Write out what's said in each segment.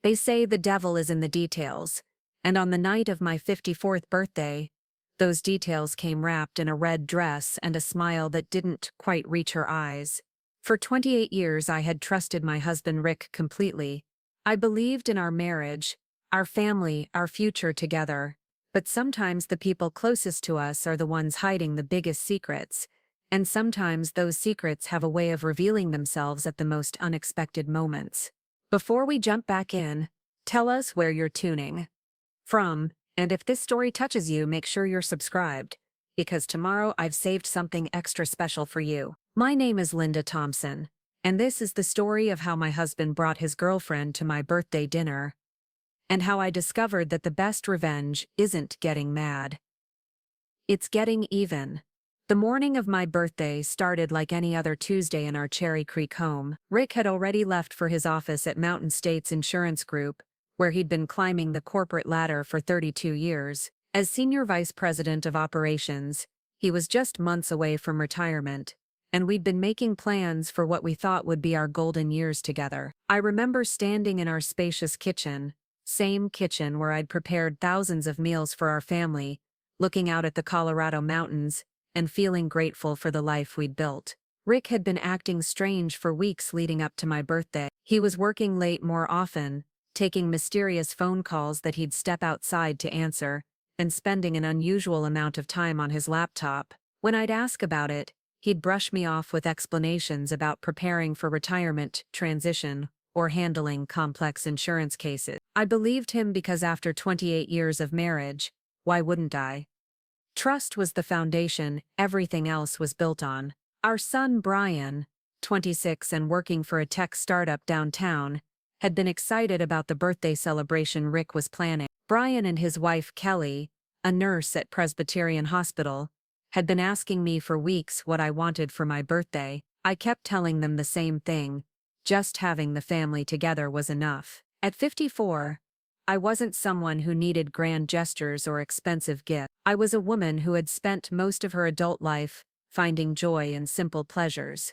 They say the devil is in the details, and on the night of my 54th birthday, those details came wrapped in a red dress and a smile that didn't quite reach her eyes. For 28 years I had trusted my husband Rick completely. I believed in our marriage, our family, our future together. But sometimes the people closest to us are the ones hiding the biggest secrets, and sometimes those secrets have a way of revealing themselves at the most unexpected moments. Before we jump back in, tell us where you're tuning from, and if this story touches you, make sure you're subscribed, because tomorrow I've saved something extra special for you. My name is Linda Thompson, and this is the story of how my husband brought his girlfriend to my birthday dinner, and how I discovered that the best revenge isn't getting mad. It's getting even. The morning of my birthday started like any other Tuesday in our Cherry Creek home. Rick had already left for his office at Mountain States Insurance Group, where he'd been climbing the corporate ladder for 32 years. As Senior Vice President of Operations, he was just months away from retirement, and we'd been making plans for what we thought would be our golden years together. I remember standing in our spacious kitchen, same kitchen where I'd prepared thousands of meals for our family, looking out at the Colorado mountains, and feeling grateful for the life we'd built. Rick had been acting strange for weeks leading up to my birthday. He was working late more often, taking mysterious phone calls that he'd step outside to answer, and spending an unusual amount of time on his laptop. When I'd ask about it, he'd brush me off with explanations about preparing for retirement, transition, or handling complex insurance cases. I believed him because after 28 years of marriage, why wouldn't I? Trust was the foundation everything else was built on. Our son Brian, 26 and working for a tech startup downtown, had been excited about the birthday celebration Rick was planning. Brian and his wife Kelly, a nurse at Presbyterian Hospital, had been asking me for weeks what I wanted for my birthday. I kept telling them the same thing: just having the family together was enough. At 54, I wasn't someone who needed grand gestures or expensive gifts. I was a woman who had spent most of her adult life finding joy in simple pleasures.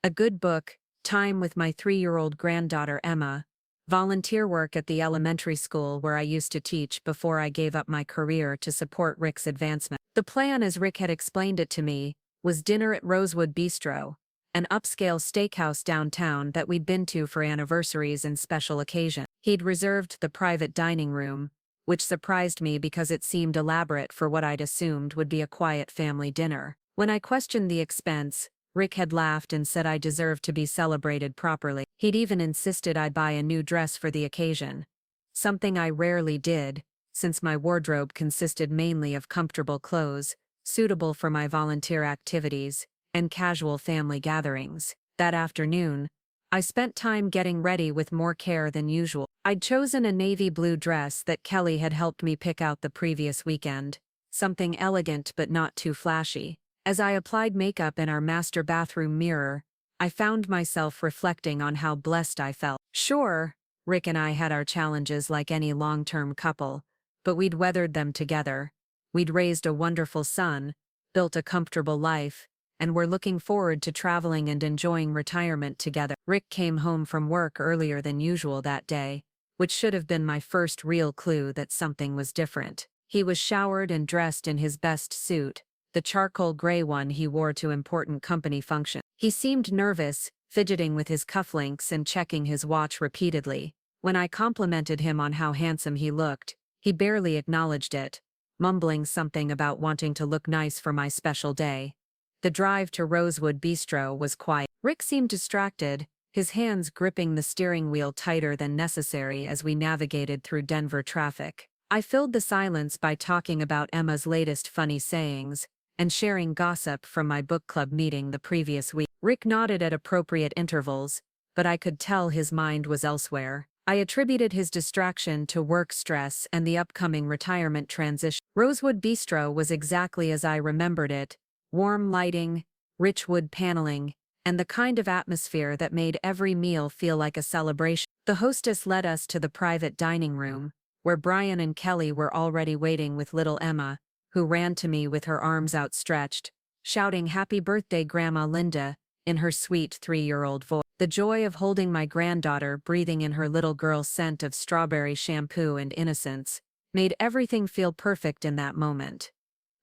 A good book, time with my 3-year-old granddaughter Emma, volunteer work at the elementary school where I used to teach before I gave up my career to support Rick's advancement. The plan, as Rick had explained it to me, was dinner at Rosewood Bistro, an upscale steakhouse downtown that we'd been to for anniversaries and special occasions. He'd reserved the private dining room, which surprised me because it seemed elaborate for what I'd assumed would be a quiet family dinner. When I questioned the expense, Rick had laughed and said I deserved to be celebrated properly. He'd even insisted I buy a new dress for the occasion, something I rarely did, since my wardrobe consisted mainly of comfortable clothes, suitable for my volunteer activities and casual family gatherings. That afternoon, I spent time getting ready with more care than usual. I'd chosen a navy blue dress that Kelly had helped me pick out the previous weekend, something elegant but not too flashy. As I applied makeup in our master bathroom mirror, I found myself reflecting on how blessed I felt. Sure, Rick and I had our challenges like any long-term couple, but we'd weathered them together. We'd raised a wonderful son, built a comfortable life, and were looking forward to traveling and enjoying retirement together. Rick came home from work earlier than usual that day, which should have been my first real clue that something was different. He was showered and dressed in his best suit, the charcoal gray one he wore to important company functions. He seemed nervous, fidgeting with his cufflinks and checking his watch repeatedly. When I complimented him on how handsome he looked, he barely acknowledged it, mumbling something about wanting to look nice for my special day. The drive to Rosewood Bistro was quiet. Rick seemed distracted, his hands gripping the steering wheel tighter than necessary as we navigated through Denver traffic. I filled the silence by talking about Emma's latest funny sayings and sharing gossip from my book club meeting the previous week. Rick nodded at appropriate intervals, but I could tell his mind was elsewhere. I attributed his distraction to work stress and the upcoming retirement transition. Rosewood Bistro was exactly as I remembered it: warm lighting, rich wood paneling, and the kind of atmosphere that made every meal feel like a celebration. The hostess led us to the private dining room, where Brian and Kelly were already waiting with little Emma, who ran to me with her arms outstretched, shouting "Happy birthday, Grandma Linda," in her sweet 3-year-old voice. The joy of holding my granddaughter breathing in her little girl's scent of strawberry shampoo and innocence made everything feel perfect in that moment.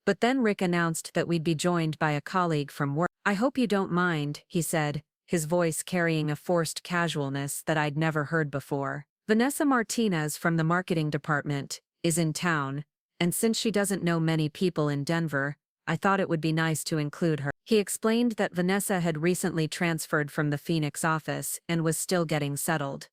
But then Rick announced that we'd be joined by a colleague from work. "I hope you don't mind," he said, his voice carrying a forced casualness that I'd never heard before. "Vanessa Martinez from the marketing department is in town, and since she doesn't know many people in Denver, I thought it would be nice to include her." He explained that Vanessa had recently transferred from the Phoenix office and was still getting settled.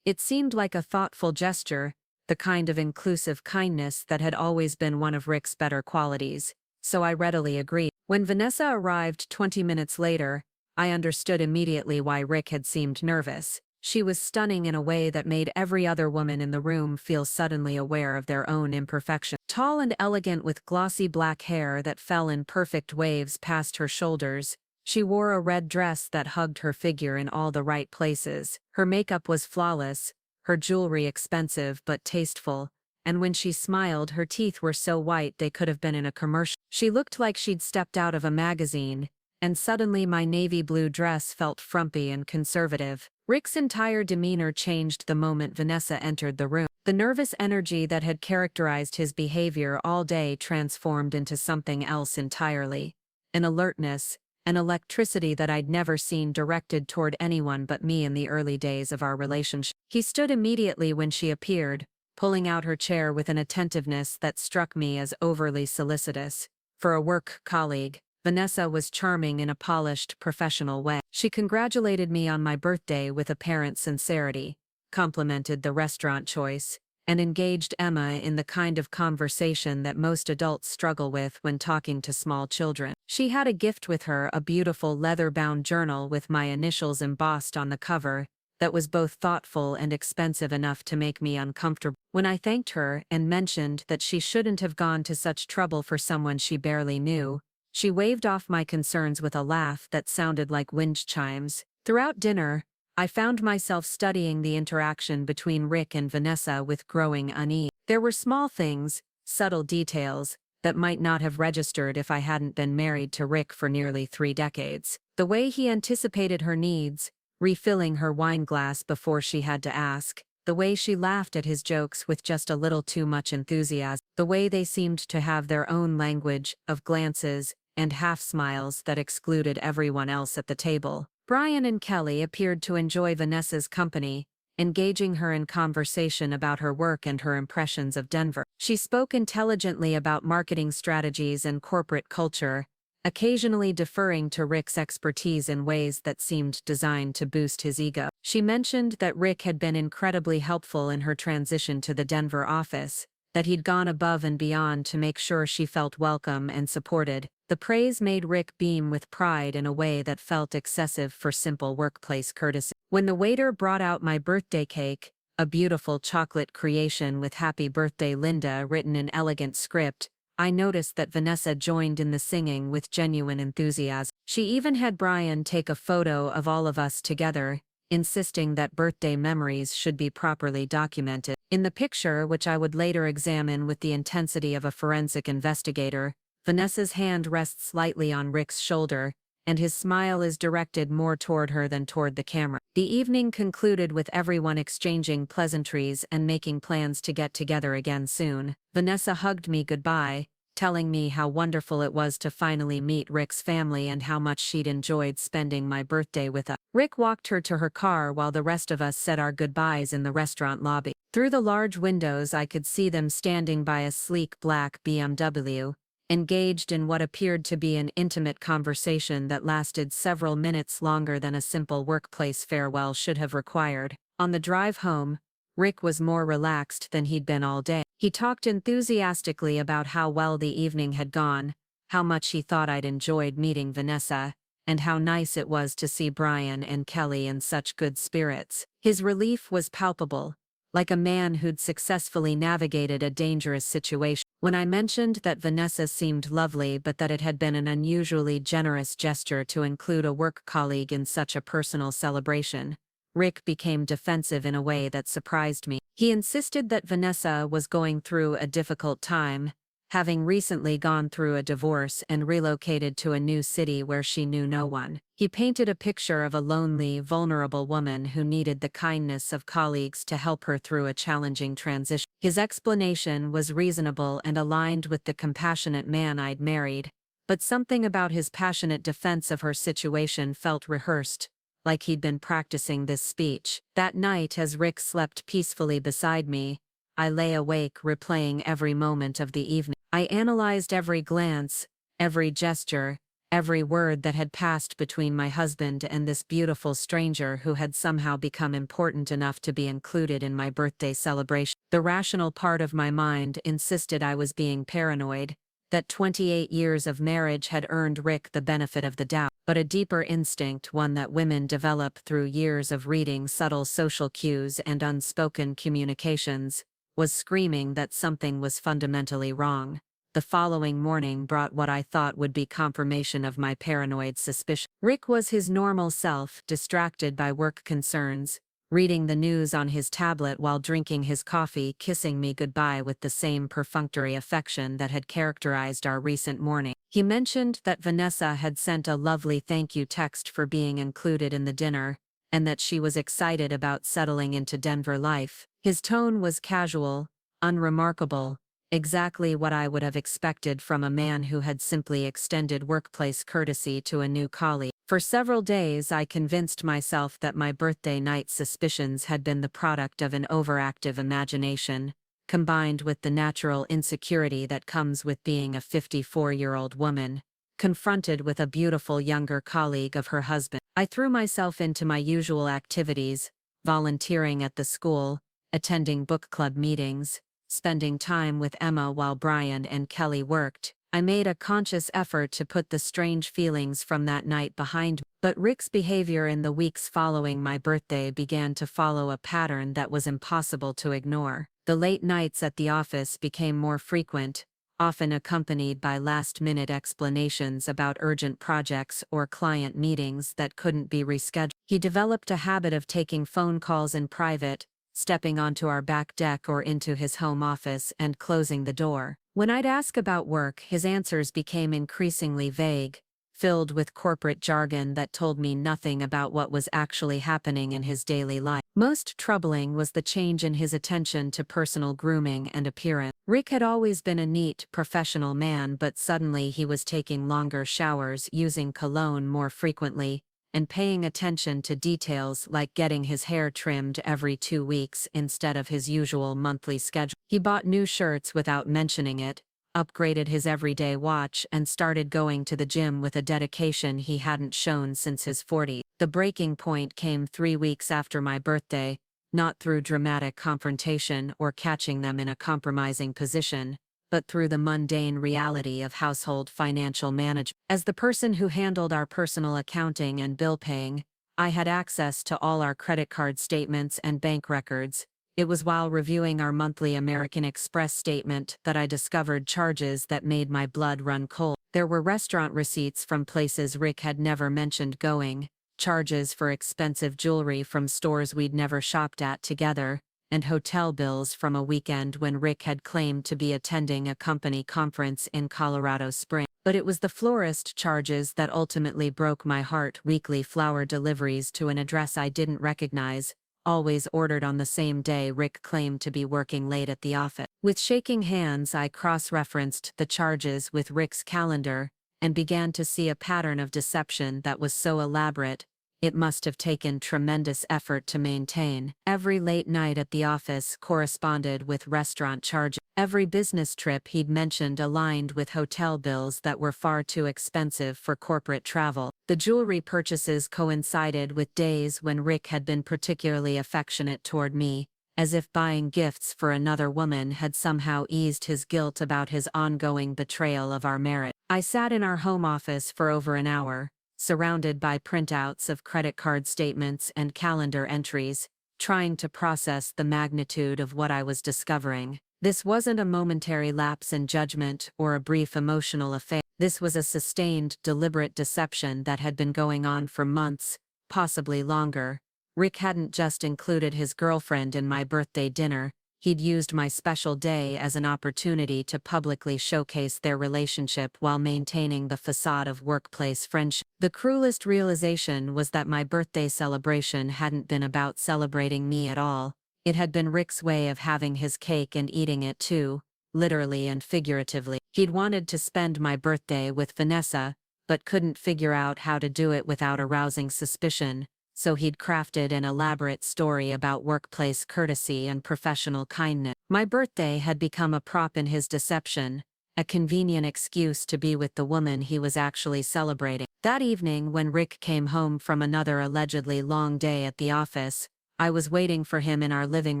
It seemed like a thoughtful gesture, the kind of inclusive kindness that had always been one of Rick's better qualities, so I readily agreed. When Vanessa arrived 20 minutes later, I understood immediately why Rick had seemed nervous. She was stunning in a way that made every other woman in the room feel suddenly aware of their own imperfection. Tall and elegant with glossy black hair that fell in perfect waves past her shoulders, she wore a red dress that hugged her figure in all the right places. Her makeup was flawless, her jewelry expensive but tasteful, and when she smiled her teeth were so white they could have been in a commercial. She looked like she'd stepped out of a magazine, and suddenly my navy blue dress felt frumpy and conservative. Rick's entire demeanor changed the moment Vanessa entered the room. The nervous energy that had characterized his behavior all day transformed into something else entirely. An alertness, an electricity that I'd never seen directed toward anyone but me in the early days of our relationship. He stood immediately when she appeared, pulling out her chair with an attentiveness that struck me as overly solicitous. For a work colleague, Vanessa was charming in a polished, professional way. She congratulated me on my birthday with apparent sincerity, complimented the restaurant choice, and engaged Emma in the kind of conversation that most adults struggle with when talking to small children. She had a gift with her, a beautiful leather-bound journal with my initials embossed on the cover, that was both thoughtful and expensive enough to make me uncomfortable. When I thanked her and mentioned that she shouldn't have gone to such trouble for someone she barely knew, she waved off my concerns with a laugh that sounded like wind chimes. Throughout dinner, I found myself studying the interaction between Rick and Vanessa with growing unease. There were small things, subtle details, that might not have registered if I hadn't been married to Rick for nearly 3 decades. The way he anticipated her needs, refilling her wine glass before she had to ask, the way she laughed at his jokes with just a little too much enthusiasm, the way they seemed to have their own language of glances and half-smiles that excluded everyone else at the table. Brian and Kelly appeared to enjoy Vanessa's company, engaging her in conversation about her work and her impressions of Denver. She spoke intelligently about marketing strategies and corporate culture, occasionally deferring to Rick's expertise in ways that seemed designed to boost his ego. She mentioned that Rick had been incredibly helpful in her transition to the Denver office, that he'd gone above and beyond to make sure she felt welcome and supported. The praise made Rick beam with pride in a way that felt excessive for simple workplace courtesy. When the waiter brought out my birthday cake, a beautiful chocolate creation with "Happy Birthday Linda" written in elegant script, I noticed that Vanessa joined in the singing with genuine enthusiasm. She even had Brian take a photo of all of us together, insisting that birthday memories should be properly documented. In the picture, which I would later examine with the intensity of a forensic investigator, Vanessa's hand rests lightly on Rick's shoulder, and his smile is directed more toward her than toward the camera. The evening concluded with everyone exchanging pleasantries and making plans to get together again soon. Vanessa hugged me goodbye, telling me how wonderful it was to finally meet Rick's family and how much she'd enjoyed spending my birthday with us. Rick walked her to her car while the rest of us said our goodbyes in the restaurant lobby. Through the large windows I could see them standing by a sleek black BMW, engaged in what appeared to be an intimate conversation that lasted several minutes longer than a simple workplace farewell should have required. On the drive home, Rick was more relaxed than he'd been all day. He talked enthusiastically about how well the evening had gone, how much he thought I'd enjoyed meeting Vanessa, and how nice it was to see Brian and Kelly in such good spirits. His relief was palpable, like a man who'd successfully navigated a dangerous situation. When I mentioned that Vanessa seemed lovely but that it had been an unusually generous gesture to include a work colleague in such a personal celebration, Rick became defensive in a way that surprised me. He insisted that Vanessa was going through a difficult time, having recently gone through a divorce and relocated to a new city where she knew no one. He painted a picture of a lonely, vulnerable woman who needed the kindness of colleagues to help her through a challenging transition. His explanation was reasonable and aligned with the compassionate man I'd married, but something about his passionate defense of her situation felt rehearsed, like he'd been practicing this speech. That night, as Rick slept peacefully beside me, I lay awake replaying every moment of the evening. I analyzed every glance, every gesture, every word that had passed between my husband and this beautiful stranger who had somehow become important enough to be included in my birthday celebration. The rational part of my mind insisted I was being paranoid, that 28 years of marriage had earned Rick the benefit of the doubt, but a deeper instinct, one that women develop through years of reading subtle social cues and unspoken communications, was screaming that something was fundamentally wrong. The following morning brought what I thought would be confirmation of my paranoid suspicion. Rick was his normal self, distracted by work concerns, reading the news on his tablet while drinking his coffee, kissing me goodbye with the same perfunctory affection that had characterized our recent morning. He mentioned that Vanessa had sent a lovely thank you text for being included in the dinner, and that she was excited about settling into Denver life. His tone was casual, unremarkable, exactly what I would have expected from a man who had simply extended workplace courtesy to a new colleague. For several days I convinced myself that my birthday night suspicions had been the product of an overactive imagination, combined with the natural insecurity that comes with being a 54-year-old woman, confronted with a beautiful younger colleague of her husband. I threw myself into my usual activities, volunteering at the school, attending book club meetings, spending time with Emma while Brian and Kelly worked. I made a conscious effort to put the strange feelings from that night behind me. But Rick's behavior in the weeks following my birthday began to follow a pattern that was impossible to ignore. The late nights at the office became more frequent, often accompanied by last-minute explanations about urgent projects or client meetings that couldn't be rescheduled. He developed a habit of taking phone calls in private, stepping onto our back deck or into his home office and closing the door. When I'd ask about work, his answers became increasingly vague, filled with corporate jargon that told me nothing about what was actually happening in his daily life. Most troubling was the change in his attention to personal grooming and appearance. Rick had always been a neat, professional man, but suddenly he was taking longer showers, using cologne more frequently, and paying attention to details like getting his hair trimmed every 2 weeks instead of his usual monthly schedule. He bought new shirts without mentioning it, upgraded his everyday watch, and started going to the gym with a dedication he hadn't shown since his 40s. The breaking point came 3 weeks after my birthday, not through dramatic confrontation or catching them in a compromising position, but through the mundane reality of household financial management. As the person who handled our personal accounting and bill paying, I had access to all our credit card statements and bank records. It was while reviewing our monthly American Express statement that I discovered charges that made my blood run cold. There were restaurant receipts from places Rick had never mentioned going, charges for expensive jewelry from stores we'd never shopped at together, and hotel bills from a weekend when Rick had claimed to be attending a company conference in Colorado Springs. But it was the florist charges that ultimately broke my heart. Weekly flower deliveries to an address I didn't recognize, always ordered on the same day Rick claimed to be working late at the office. With shaking hands, I cross-referenced the charges with Rick's calendar, and began to see a pattern of deception that was so elaborate, it must have taken tremendous effort to maintain. Every late night at the office corresponded with restaurant charges. Every business trip he'd mentioned aligned with hotel bills that were far too expensive for corporate travel. The jewelry purchases coincided with days when Rick had been particularly affectionate toward me, as if buying gifts for another woman had somehow eased his guilt about his ongoing betrayal of our marriage. I sat in our home office for over an hour, surrounded by printouts of credit card statements and calendar entries, trying to process the magnitude of what I was discovering. This wasn't a momentary lapse in judgment or a brief emotional affair. This was a sustained, deliberate deception that had been going on for months, possibly longer. Rick hadn't just included his girlfriend in my birthday dinner, he'd used my special day as an opportunity to publicly showcase their relationship while maintaining the facade of workplace friendship. The cruelest realization was that my birthday celebration hadn't been about celebrating me at all. It had been Rick's way of having his cake and eating it too, literally and figuratively. He'd wanted to spend my birthday with Vanessa, but couldn't figure out how to do it without arousing suspicion, so he'd crafted an elaborate story about workplace courtesy and professional kindness. My birthday had become a prop in his deception, a convenient excuse to be with the woman he was actually celebrating. That evening, when Rick came home from another allegedly long day at the office, I was waiting for him in our living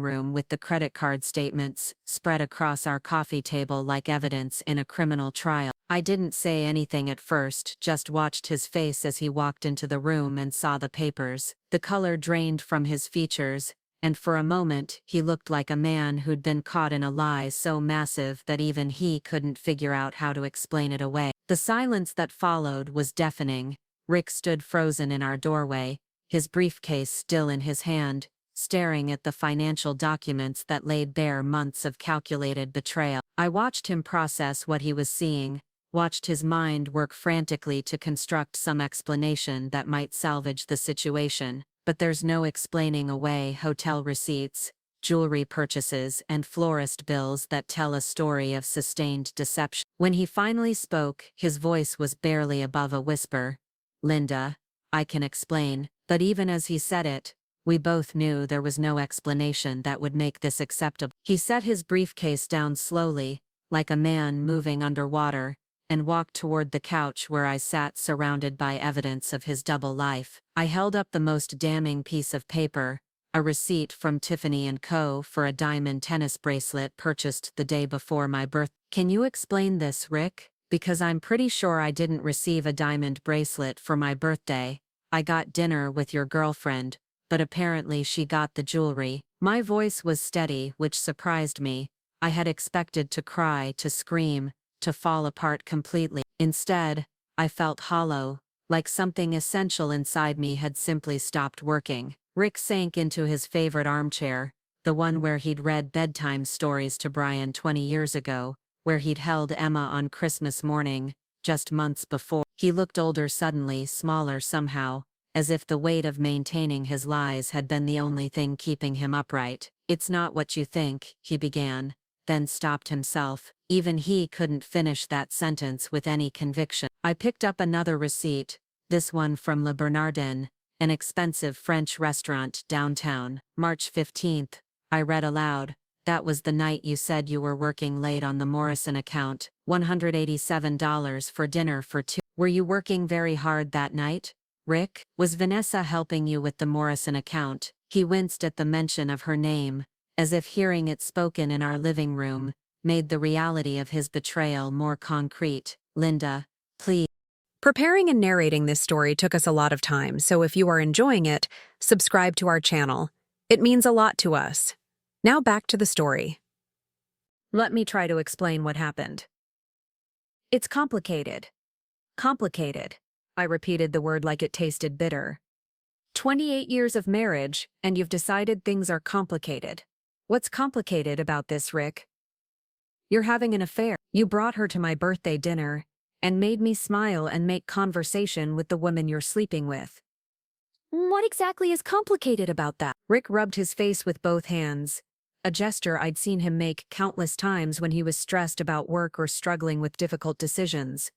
room with the credit card statements spread across our coffee table like evidence in a criminal trial. I didn't say anything at first, just watched his face as he walked into the room and saw the papers. The color drained from his features, and for a moment he looked like a man who'd been caught in a lie so massive that even he couldn't figure out how to explain it away. The silence that followed was deafening. Rick stood frozen in our doorway, his briefcase still in his hand, staring at the financial documents that laid bare months of calculated betrayal. I watched him process what he was seeing, watched his mind work frantically to construct some explanation that might salvage the situation, but there's no explaining away hotel receipts, jewelry purchases, and florist bills that tell a story of sustained deception. When he finally spoke, his voice was barely above a whisper. "Linda, I can explain." But even as he said it, we both knew there was no explanation that would make this acceptable. He set his briefcase down slowly, like a man moving underwater, and walked toward the couch where I sat surrounded by evidence of his double life. I held up the most damning piece of paper, a receipt from Tiffany & Co. for a diamond tennis bracelet purchased the day before my birth. "Can you explain this, Rick? Because I'm pretty sure I didn't receive a diamond bracelet for my birthday. I got dinner with your girlfriend, but apparently she got the jewelry." My voice was steady, which surprised me. I had expected to cry, to scream, to fall apart completely. Instead, I felt hollow, like something essential inside me had simply stopped working. Rick sank into his favorite armchair, the one where he'd read bedtime stories to Brian 20 years ago, where he'd held Emma on Christmas morning, just months before. He looked older suddenly, smaller somehow, as if the weight of maintaining his lies had been the only thing keeping him upright. "It's not what you think," he began, then stopped himself. Even he couldn't finish that sentence with any conviction. I picked up another receipt, this one from Le Bernardin, an expensive French restaurant downtown. "March 15th, I read aloud. "That was the night you said you were working late on the Morrison account. $187 for dinner for two. Were you working very hard that night, Rick? Was Vanessa helping you with the Morrison account?" He winced at the mention of her name, as if hearing it spoken in our living room made the reality of his betrayal more concrete. "Linda, please." Preparing and narrating this story took us a lot of time, so if you are enjoying it, subscribe to our channel. It means a lot to us. Now back to the story. Let me try to explain what happened. "It's complicated. Complicated." I repeated the word like it tasted bitter. 28 years of marriage, and you've decided things are complicated. What's complicated about this, Rick? You're having an affair. You brought her to my birthday dinner, and made me smile and make conversation with the woman you're sleeping with. What exactly is complicated about that? Rick rubbed his face with both hands, a gesture I'd seen him make countless times when he was stressed about work or struggling with difficult decisions.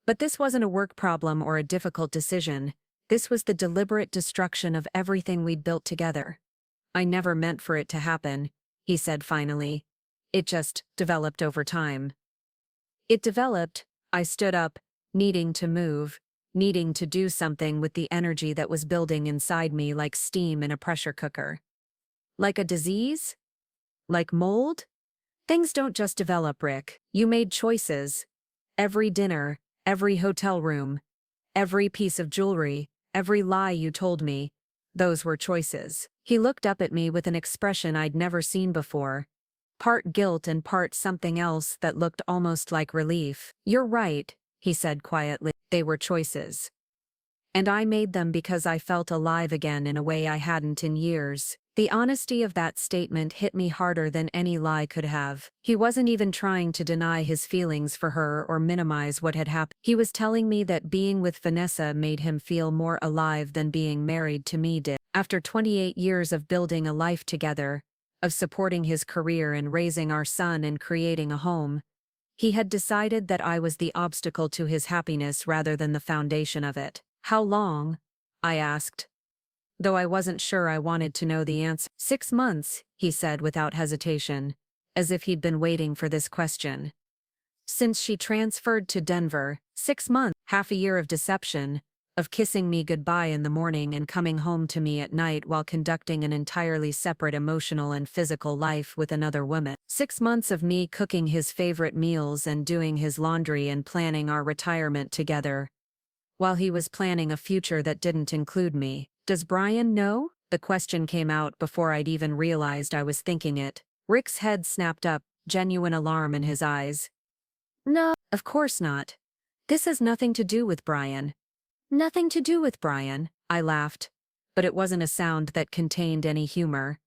But this wasn't a work problem or a difficult decision. This was the deliberate destruction of everything we'd built together. "I never meant for it to happen," he said finally. "It just developed over time." It developed. I stood up, needing to move, needing to do something with the energy that was building inside me like steam in a pressure cooker. Like a disease? Like mold? Things don't just develop, Rick. You made choices. Every dinner, every hotel room, every piece of jewelry, every lie you told me, those were choices. He looked up at me with an expression I'd never seen before, part guilt and part something else that looked almost like relief. "You're right," he said quietly. "They were choices. And I made them because I felt alive again in a way I hadn't in years." The honesty of that statement hit me harder than any lie could have. He wasn't even trying to deny his feelings for her or minimize what had happened. He was telling me that being with Vanessa made him feel more alive than being married to me did. After 28 years of building a life together, of supporting his career and raising our son and creating a home, he had decided that I was the obstacle to his happiness rather than the foundation of it. How long? I asked, though I wasn't sure I wanted to know the answer. 6 months, he said without hesitation, as if he'd been waiting for this question. Since she transferred to Denver, 6 months, half a year of deception, of kissing me goodbye in the morning and coming home to me at night while conducting an entirely separate emotional and physical life with another woman. 6 months of me cooking his favorite meals and doing his laundry and planning our retirement together, while he was planning a future that didn't include me. Does Brian know? The question came out before I'd even realized I was thinking it. Rick's head snapped up, genuine alarm in his eyes. No, of course not. This has nothing to do with Brian. Nothing to do with Brian, I laughed, but it wasn't a sound that contained any humor.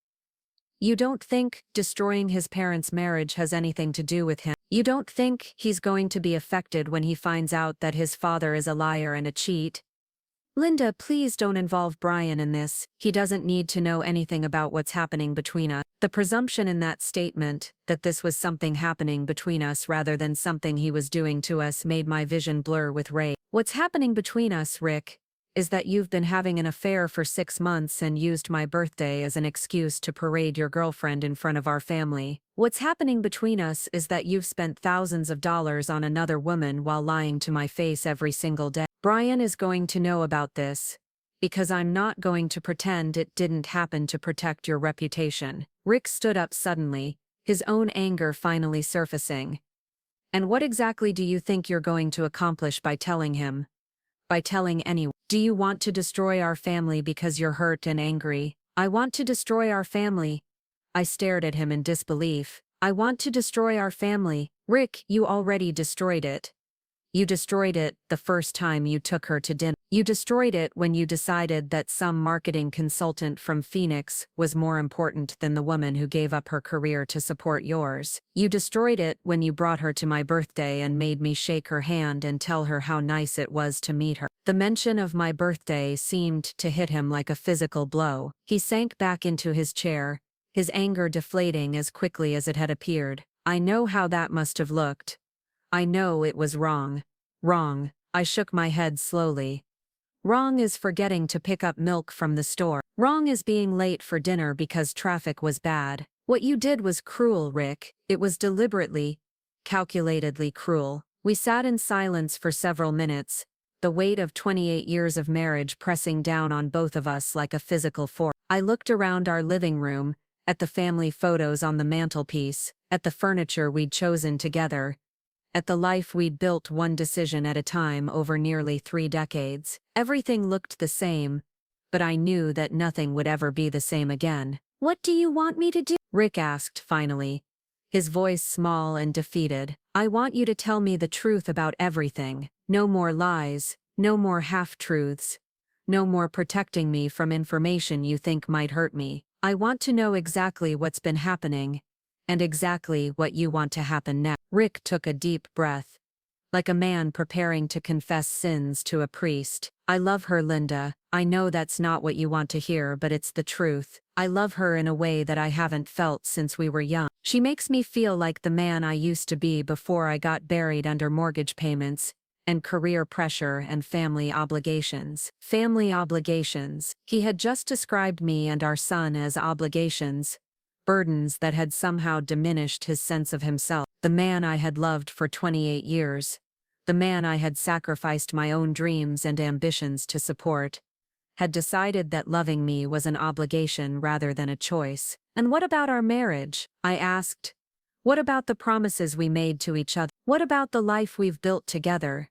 You don't think destroying his parents' marriage has anything to do with him? You don't think he's going to be affected when he finds out that his father is a liar and a cheat? Linda, please don't involve Brian in this. He doesn't need to know anything about what's happening between us. The presumption in that statement, that this was something happening between us rather than something he was doing to us, made my vision blur with rage. What's happening between us, Rick, is that you've been having an affair for 6 months and used my birthday as an excuse to parade your girlfriend in front of our family. What's happening between us is that you've spent thousands of dollars on another woman while lying to my face every single day. Brian is going to know about this, because I'm not going to pretend it didn't happen to protect your reputation. Rick stood up suddenly, his own anger finally surfacing. And what exactly do you think you're going to accomplish by telling him? By telling anyone? Do you want to destroy our family because you're hurt and angry? I want to destroy our family. I stared at him in disbelief. I want to destroy our family. Rick, you already destroyed it. You destroyed it the first time you took her to dinner. You destroyed it when you decided that some marketing consultant from Phoenix was more important than the woman who gave up her career to support yours. You destroyed it when you brought her to my birthday and made me shake her hand and tell her how nice it was to meet her. The mention of my birthday seemed to hit him like a physical blow. He sank back into his chair, his anger deflating as quickly as it had appeared. I know how that must have looked. I know it was wrong. Wrong. I shook my head slowly. Wrong is forgetting to pick up milk from the store. Wrong is being late for dinner because traffic was bad. What you did was cruel, Rick. It was deliberately, calculatedly cruel. We sat in silence for several minutes, the weight of 28 years of marriage pressing down on both of us like a physical force. I looked around our living room, at the family photos on the mantelpiece, at the furniture we'd chosen together, at the life we'd built one decision at a time over nearly 3 decades. Everything looked the same, but I knew that nothing would ever be the same again. What do you want me to do? Rick asked finally, his voice small and defeated. I want you to tell me the truth about everything. No more lies, no more half-truths, no more protecting me from information you think might hurt me. I want to know exactly what's been happening, and exactly what you want to happen next. Rick took a deep breath, like a man preparing to confess sins to a priest. I love her, Linda. I know that's not what you want to hear, but it's the truth. I love her in a way that I haven't felt since we were young. She makes me feel like the man I used to be before I got buried under mortgage payments, and career pressure and family obligations. Family obligations. He had just described me and our son as obligations, burdens that had somehow diminished his sense of himself. The man I had loved for 28 years, the man I had sacrificed my own dreams and ambitions to support, had decided that loving me was an obligation rather than a choice. And what about our marriage? I asked. What about the promises we made to each other? What about the life we've built together?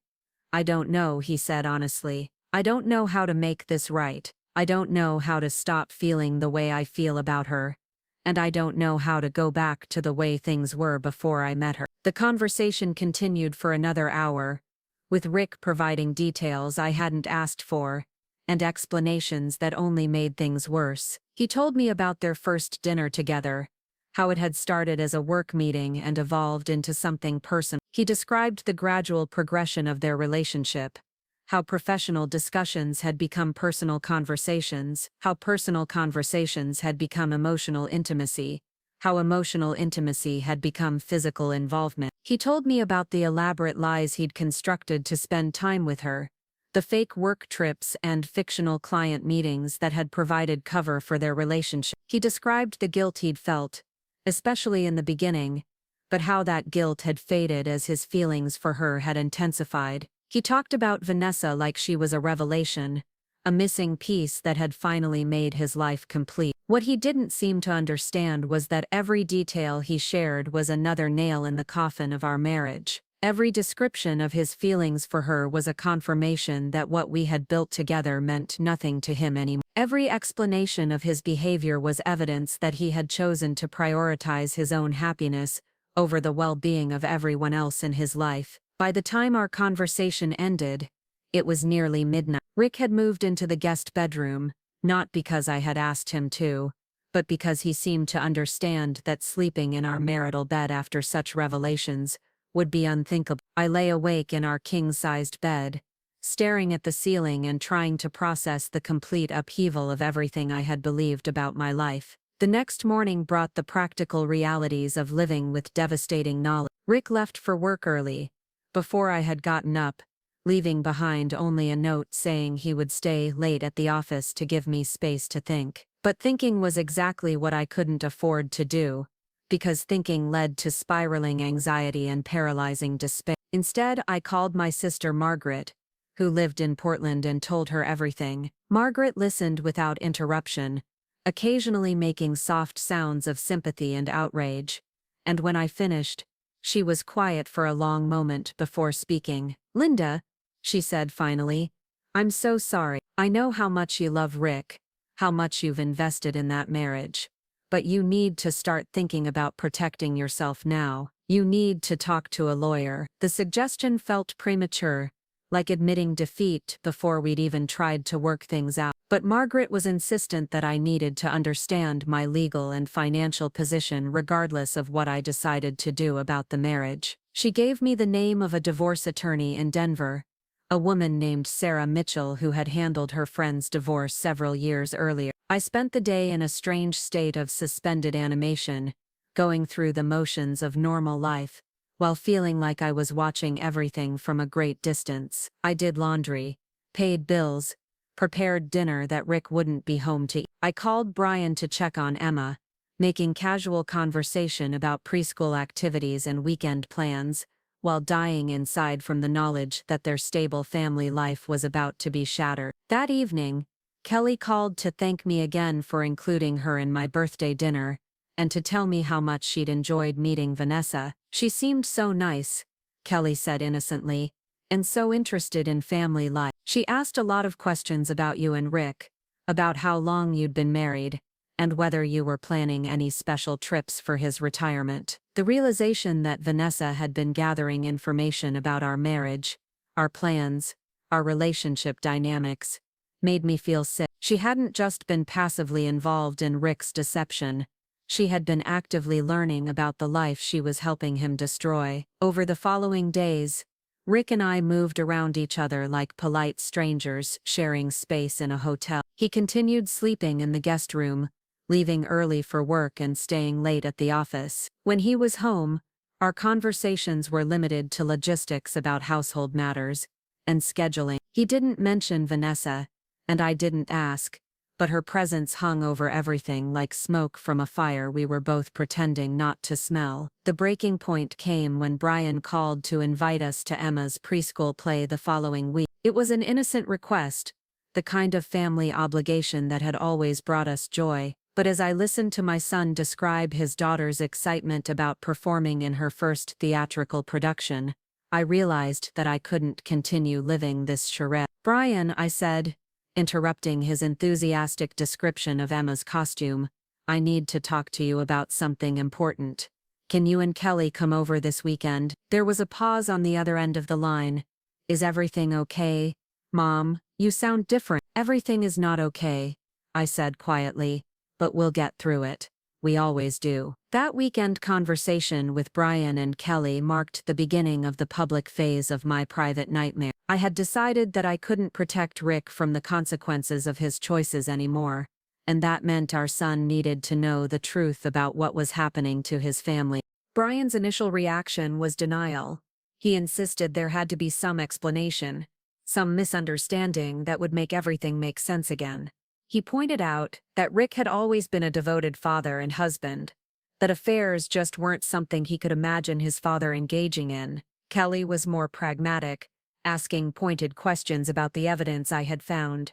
I don't know, he said honestly. I don't know how to make this right. I don't know how to stop feeling the way I feel about her. And I don't know how to go back to the way things were before I met her. The conversation continued for another hour, with Rick providing details I hadn't asked for, and explanations that only made things worse. He told me about their first dinner together, how it had started as a work meeting and evolved into something personal. He described the gradual progression of their relationship, how professional discussions had become personal conversations, how personal conversations had become emotional intimacy, how emotional intimacy had become physical involvement. He told me about the elaborate lies he'd constructed to spend time with her, the fake work trips and fictional client meetings that had provided cover for their relationship. He described the guilt he'd felt, especially in the beginning, but how that guilt had faded as his feelings for her had intensified. He talked about Vanessa like she was a revelation, a missing piece that had finally made his life complete. What he didn't seem to understand was that every detail he shared was another nail in the coffin of our marriage. Every description of his feelings for her was a confirmation that what we had built together meant nothing to him anymore. Every explanation of his behavior was evidence that he had chosen to prioritize his own happiness over the well-being of everyone else in his life. By the time our conversation ended, it was nearly midnight. Rick had moved into the guest bedroom, not because I had asked him to, but because he seemed to understand that sleeping in our marital bed after such revelations would be unthinkable. I lay awake in our king-sized bed, staring at the ceiling and trying to process the complete upheaval of everything I had believed about my life. The next morning brought the practical realities of living with devastating knowledge. Rick left for work early, before I had gotten up, leaving behind only a note saying he would stay late at the office to give me space to think. But thinking was exactly what I couldn't afford to do, because thinking led to spiraling anxiety and paralyzing despair. Instead, I called my sister Margaret, who lived in Portland, and told her everything. Margaret listened without interruption, occasionally making soft sounds of sympathy and outrage, and when I finished, she was quiet for a long moment before speaking. "Linda," she said finally, "I'm so sorry. I know how much you love Rick, how much you've invested in that marriage. But you need to start thinking about protecting yourself now. You need to talk to a lawyer." The suggestion felt premature, like admitting defeat before we'd even tried to work things out. But Margaret was insistent that I needed to understand my legal and financial position regardless of what I decided to do about the marriage. She gave me the name of a divorce attorney in Denver, a woman named Sarah Mitchell who had handled her friend's divorce several years earlier. I spent the day in a strange state of suspended animation, going through the motions of normal life, while feeling like I was watching everything from a great distance. I did laundry, paid bills, prepared dinner that Rick wouldn't be home to eat. I called Brian to check on Emma, making casual conversation about preschool activities and weekend plans, while dying inside from the knowledge that their stable family life was about to be shattered. That evening, Kelly called to thank me again for including her in my birthday dinner, and to tell me how much she'd enjoyed meeting Vanessa. "She seemed so nice," Kelly said innocently, "and so interested in family life. She asked a lot of questions about you and Rick, about how long you'd been married, and whether you were planning any special trips for his retirement." The realization that Vanessa had been gathering information about our marriage, our plans, our relationship dynamics, made me feel sick. She hadn't just been passively involved in Rick's deception. She had been actively learning about the life she was helping him destroy. Over the following days, Rick and I moved around each other like polite strangers sharing space in a hotel. He continued sleeping in the guest room, leaving early for work and staying late at the office. When he was home, our conversations were limited to logistics about household matters and scheduling. He didn't mention Vanessa, and I didn't ask, but her presence hung over everything like smoke from a fire we were both pretending not to smell. The breaking point came when Brian called to invite us to Emma's preschool play the following week. It was an innocent request, the kind of family obligation that had always brought us joy. But as I listened to my son describe his daughter's excitement about performing in her first theatrical production, I realized that I couldn't continue living this charade. "Brian," I said, interrupting his enthusiastic description of Emma's costume, "I need to talk to you about something important. Can you and Kelly come over this weekend?" There was a pause on the other end of the line. "Is everything okay, Mom?" You sound different. Everything is not okay, I said quietly, but we'll get through it. We always do. That weekend conversation with Brian and Kelly marked the beginning of the public phase of my private nightmare. I had decided that I couldn't protect Rick from the consequences of his choices anymore, and that meant our son needed to know the truth about what was happening to his family. Brian's initial reaction was denial. He insisted there had to be some explanation, some misunderstanding that would make everything make sense again. He pointed out that Rick had always been a devoted father and husband, that affairs just weren't something he could imagine his father engaging in. Kelly was more pragmatic, asking pointed questions about the evidence I had found,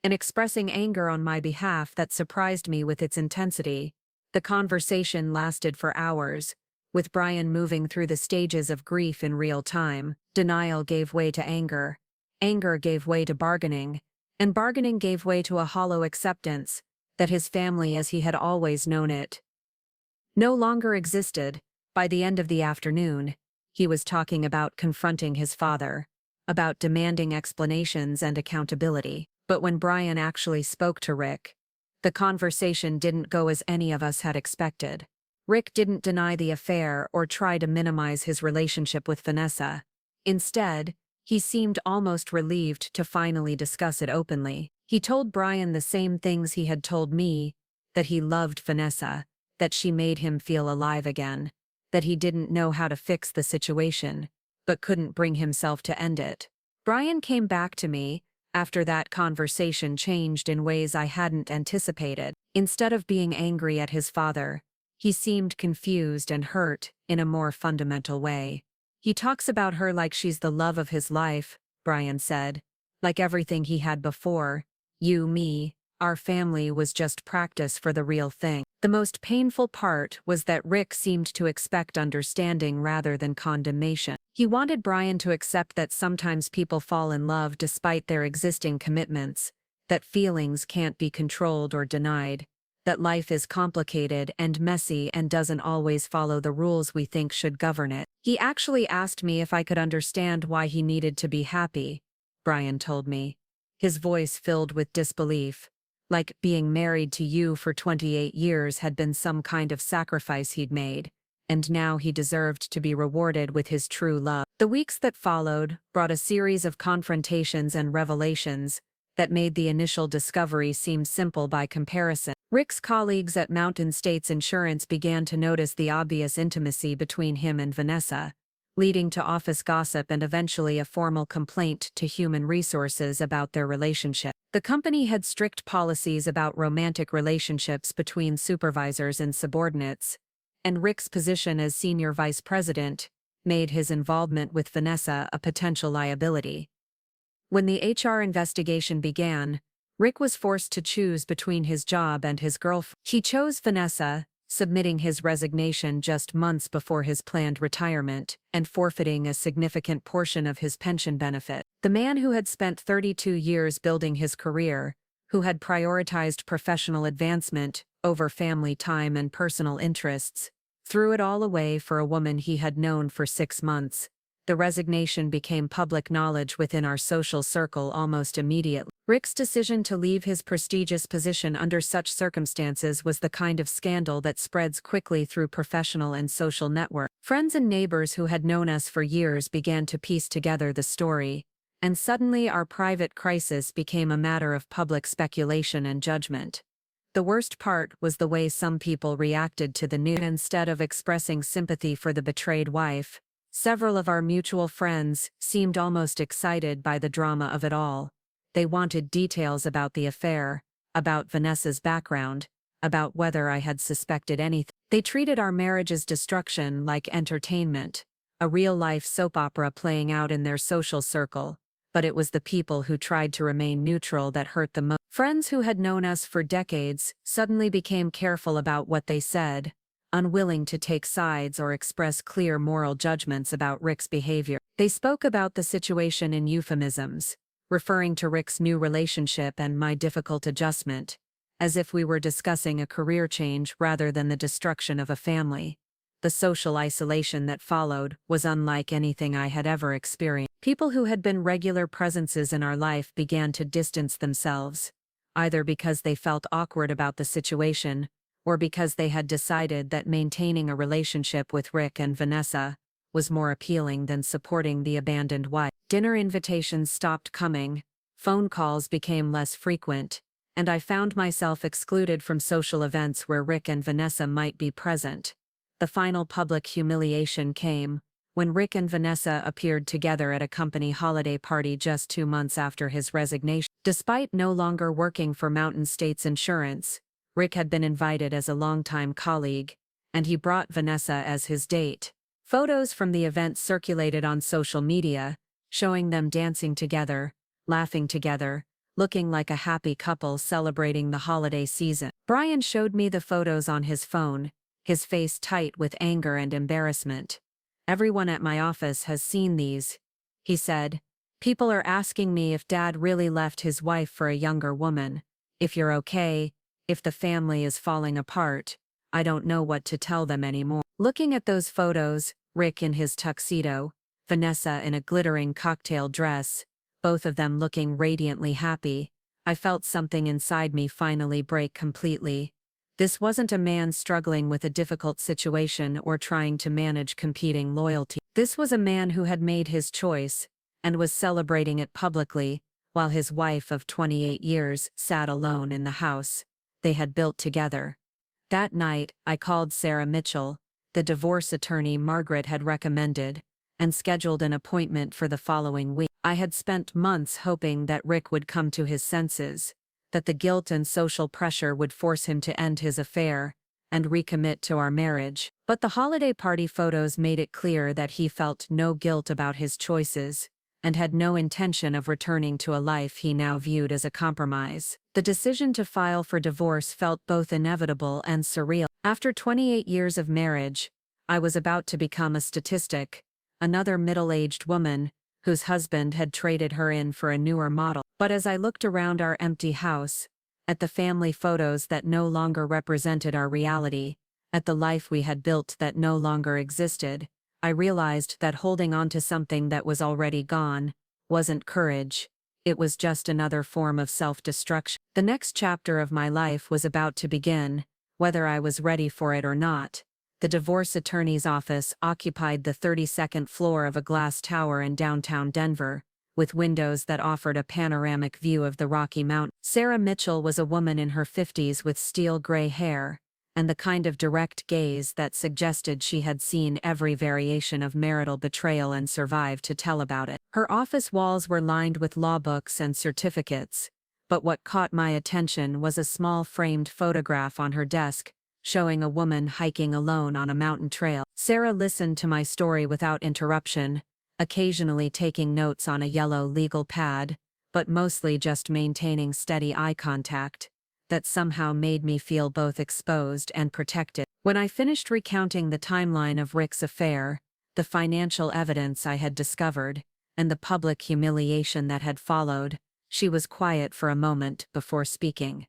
and expressing anger on my behalf that surprised me with its intensity. The conversation lasted for hours, with Brian moving through the stages of grief in real time. Denial gave way to anger gave way to bargaining, and bargaining gave way to a hollow acceptance that his family as he had always known it no longer existed. By the end of the afternoon, he was talking about confronting his father, about demanding explanations and accountability. But when Brian actually spoke to Rick, the conversation didn't go as any of us had expected. Rick didn't deny the affair or try to minimize his relationship with Vanessa. Instead, he seemed almost relieved to finally discuss it openly. He told Brian the same things he had told me, that he loved Vanessa, that she made him feel alive again, that he didn't know how to fix the situation, but couldn't bring himself to end it. Brian came back to me after that conversation changed in ways I hadn't anticipated. Instead of being angry at his father, he seemed confused and hurt in a more fundamental way. He talks about her like she's the love of his life, Brian said. Like everything he had before, you, me, our family was just practice for the real thing. The most painful part was that Rick seemed to expect understanding rather than condemnation. He wanted Brian to accept that sometimes people fall in love despite their existing commitments, that feelings can't be controlled or denied, that life is complicated and messy and doesn't always follow the rules we think should govern it. He actually asked me if I could understand why he needed to be happy, Brian told me, his voice filled with disbelief, like being married to you for 28 years had been some kind of sacrifice he'd made, and now he deserved to be rewarded with his true love. The weeks that followed brought a series of confrontations and revelations that made the initial discovery seem simple by comparison. Rick's colleagues at Mountain States Insurance began to notice the obvious intimacy between him and Vanessa, leading to office gossip and eventually a formal complaint to Human Resources about their relationship. The company had strict policies about romantic relationships between supervisors and subordinates, and Rick's position as senior vice president made his involvement with Vanessa a potential liability. When the HR investigation began, Rick was forced to choose between his job and his girlfriend. He chose Vanessa, submitting his resignation just months before his planned retirement and forfeiting a significant portion of his pension benefit. The man who had spent 32 years building his career, who had prioritized professional advancement over family time and personal interests, threw it all away for a woman he had known for 6 months. The resignation became public knowledge within our social circle almost immediately. Rick's decision to leave his prestigious position under such circumstances was the kind of scandal that spreads quickly through professional and social networks. Friends and neighbors who had known us for years began to piece together the story, and suddenly our private crisis became a matter of public speculation and judgment. The worst part was the way some people reacted to the news. Instead of expressing sympathy for the betrayed wife, several of our mutual friends seemed almost excited by the drama of it all. They wanted details about the affair, about Vanessa's background, about whether I had suspected anything. They treated our marriage's destruction like entertainment, a real-life soap opera playing out in their social circle, but it was the people who tried to remain neutral that hurt the most. Friends who had known us for decades suddenly became careful about what they said, unwilling to take sides or express clear moral judgments about Rick's behavior. They spoke about the situation in euphemisms, referring to Rick's new relationship and my difficult adjustment, as if we were discussing a career change rather than the destruction of a family. The social isolation that followed was unlike anything I had ever experienced. People who had been regular presences in our life began to distance themselves, either because they felt awkward about the situation, or because they had decided that maintaining a relationship with Rick and Vanessa was more appealing than supporting the abandoned wife. Dinner invitations stopped coming, phone calls became less frequent, and I found myself excluded from social events where Rick and Vanessa might be present. The final public humiliation came when Rick and Vanessa appeared together at a company holiday party just 2 months after his resignation. Despite no longer working for Mountain States Insurance, Rick had been invited as a longtime colleague, and he brought Vanessa as his date. Photos from the event circulated on social media, showing them dancing together, laughing together, looking like a happy couple celebrating the holiday season. Brian showed me the photos on his phone, his face tight with anger and embarrassment. "Everyone at my office has seen these," he said. "People are asking me if Dad really left his wife for a younger woman. If you're okay, if the family is falling apart, I don't know what to tell them anymore." Looking at those photos, Rick in his tuxedo, Vanessa in a glittering cocktail dress, both of them looking radiantly happy, I felt something inside me finally break completely. This wasn't a man struggling with a difficult situation or trying to manage competing loyalty. This was a man who had made his choice and was celebrating it publicly, while his wife of 28 years sat alone in the house they had built together. That night, I called Sarah Mitchell, the divorce attorney Margaret had recommended, and scheduled an appointment for the following week. I had spent months hoping that Rick would come to his senses, that the guilt and social pressure would force him to end his affair and recommit to our marriage. But the holiday party photos made it clear that he felt no guilt about his choices and had no intention of returning to a life he now viewed as a compromise. The decision to file for divorce felt both inevitable and surreal. After 28 years of marriage, I was about to become a statistic, another middle-aged woman whose husband had traded her in for a newer model. But as I looked around our empty house, at the family photos that no longer represented our reality, at the life we had built that no longer existed, I realized that holding on to something that was already gone wasn't courage. It was just another form of self-destruction. The next chapter of my life was about to begin, whether I was ready for it or not. The divorce attorney's office occupied the 32nd floor of a glass tower in downtown Denver, with windows that offered a panoramic view of the Rocky Mountains. Sarah Mitchell was a woman in her 50s with steel gray hair, and the kind of direct gaze that suggested she had seen every variation of marital betrayal and survived to tell about it. Her office walls were lined with law books and certificates, but what caught my attention was a small framed photograph on her desk, showing a woman hiking alone on a mountain trail. Sarah listened to my story without interruption, occasionally taking notes on a yellow legal pad, but mostly just maintaining steady eye contact that somehow made me feel both exposed and protected. When I finished recounting the timeline of Rick's affair, the financial evidence I had discovered, and the public humiliation that had followed, she was quiet for a moment before speaking.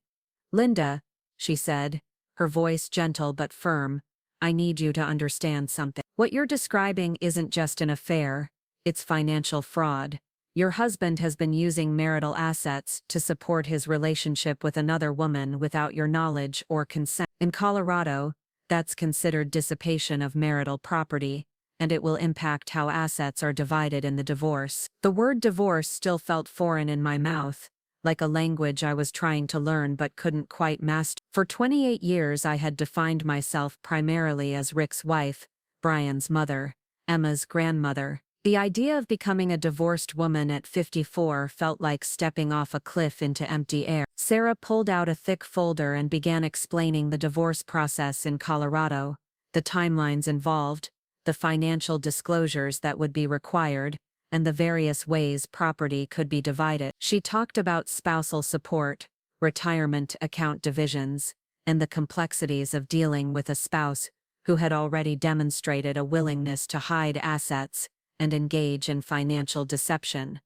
"Linda," she said, her voice gentle but firm, "I need you to understand something. What you're describing isn't just an affair, it's financial fraud. Your husband has been using marital assets to support his relationship with another woman without your knowledge or consent. In Colorado, that's considered dissipation of marital property, and it will impact how assets are divided in the divorce." The word divorce still felt foreign in my mouth, like a language I was trying to learn but couldn't quite master. For 28 years I had defined myself primarily as Rick's wife, Brian's mother, Emma's grandmother. The idea of becoming a divorced woman at 54 felt like stepping off a cliff into empty air. Sarah pulled out a thick folder and began explaining the divorce process in Colorado, the timelines involved, the financial disclosures that would be required, and the various ways property could be divided. She talked about spousal support, retirement account divisions, and the complexities of dealing with a spouse who had already demonstrated a willingness to hide assets and engage in financial deception.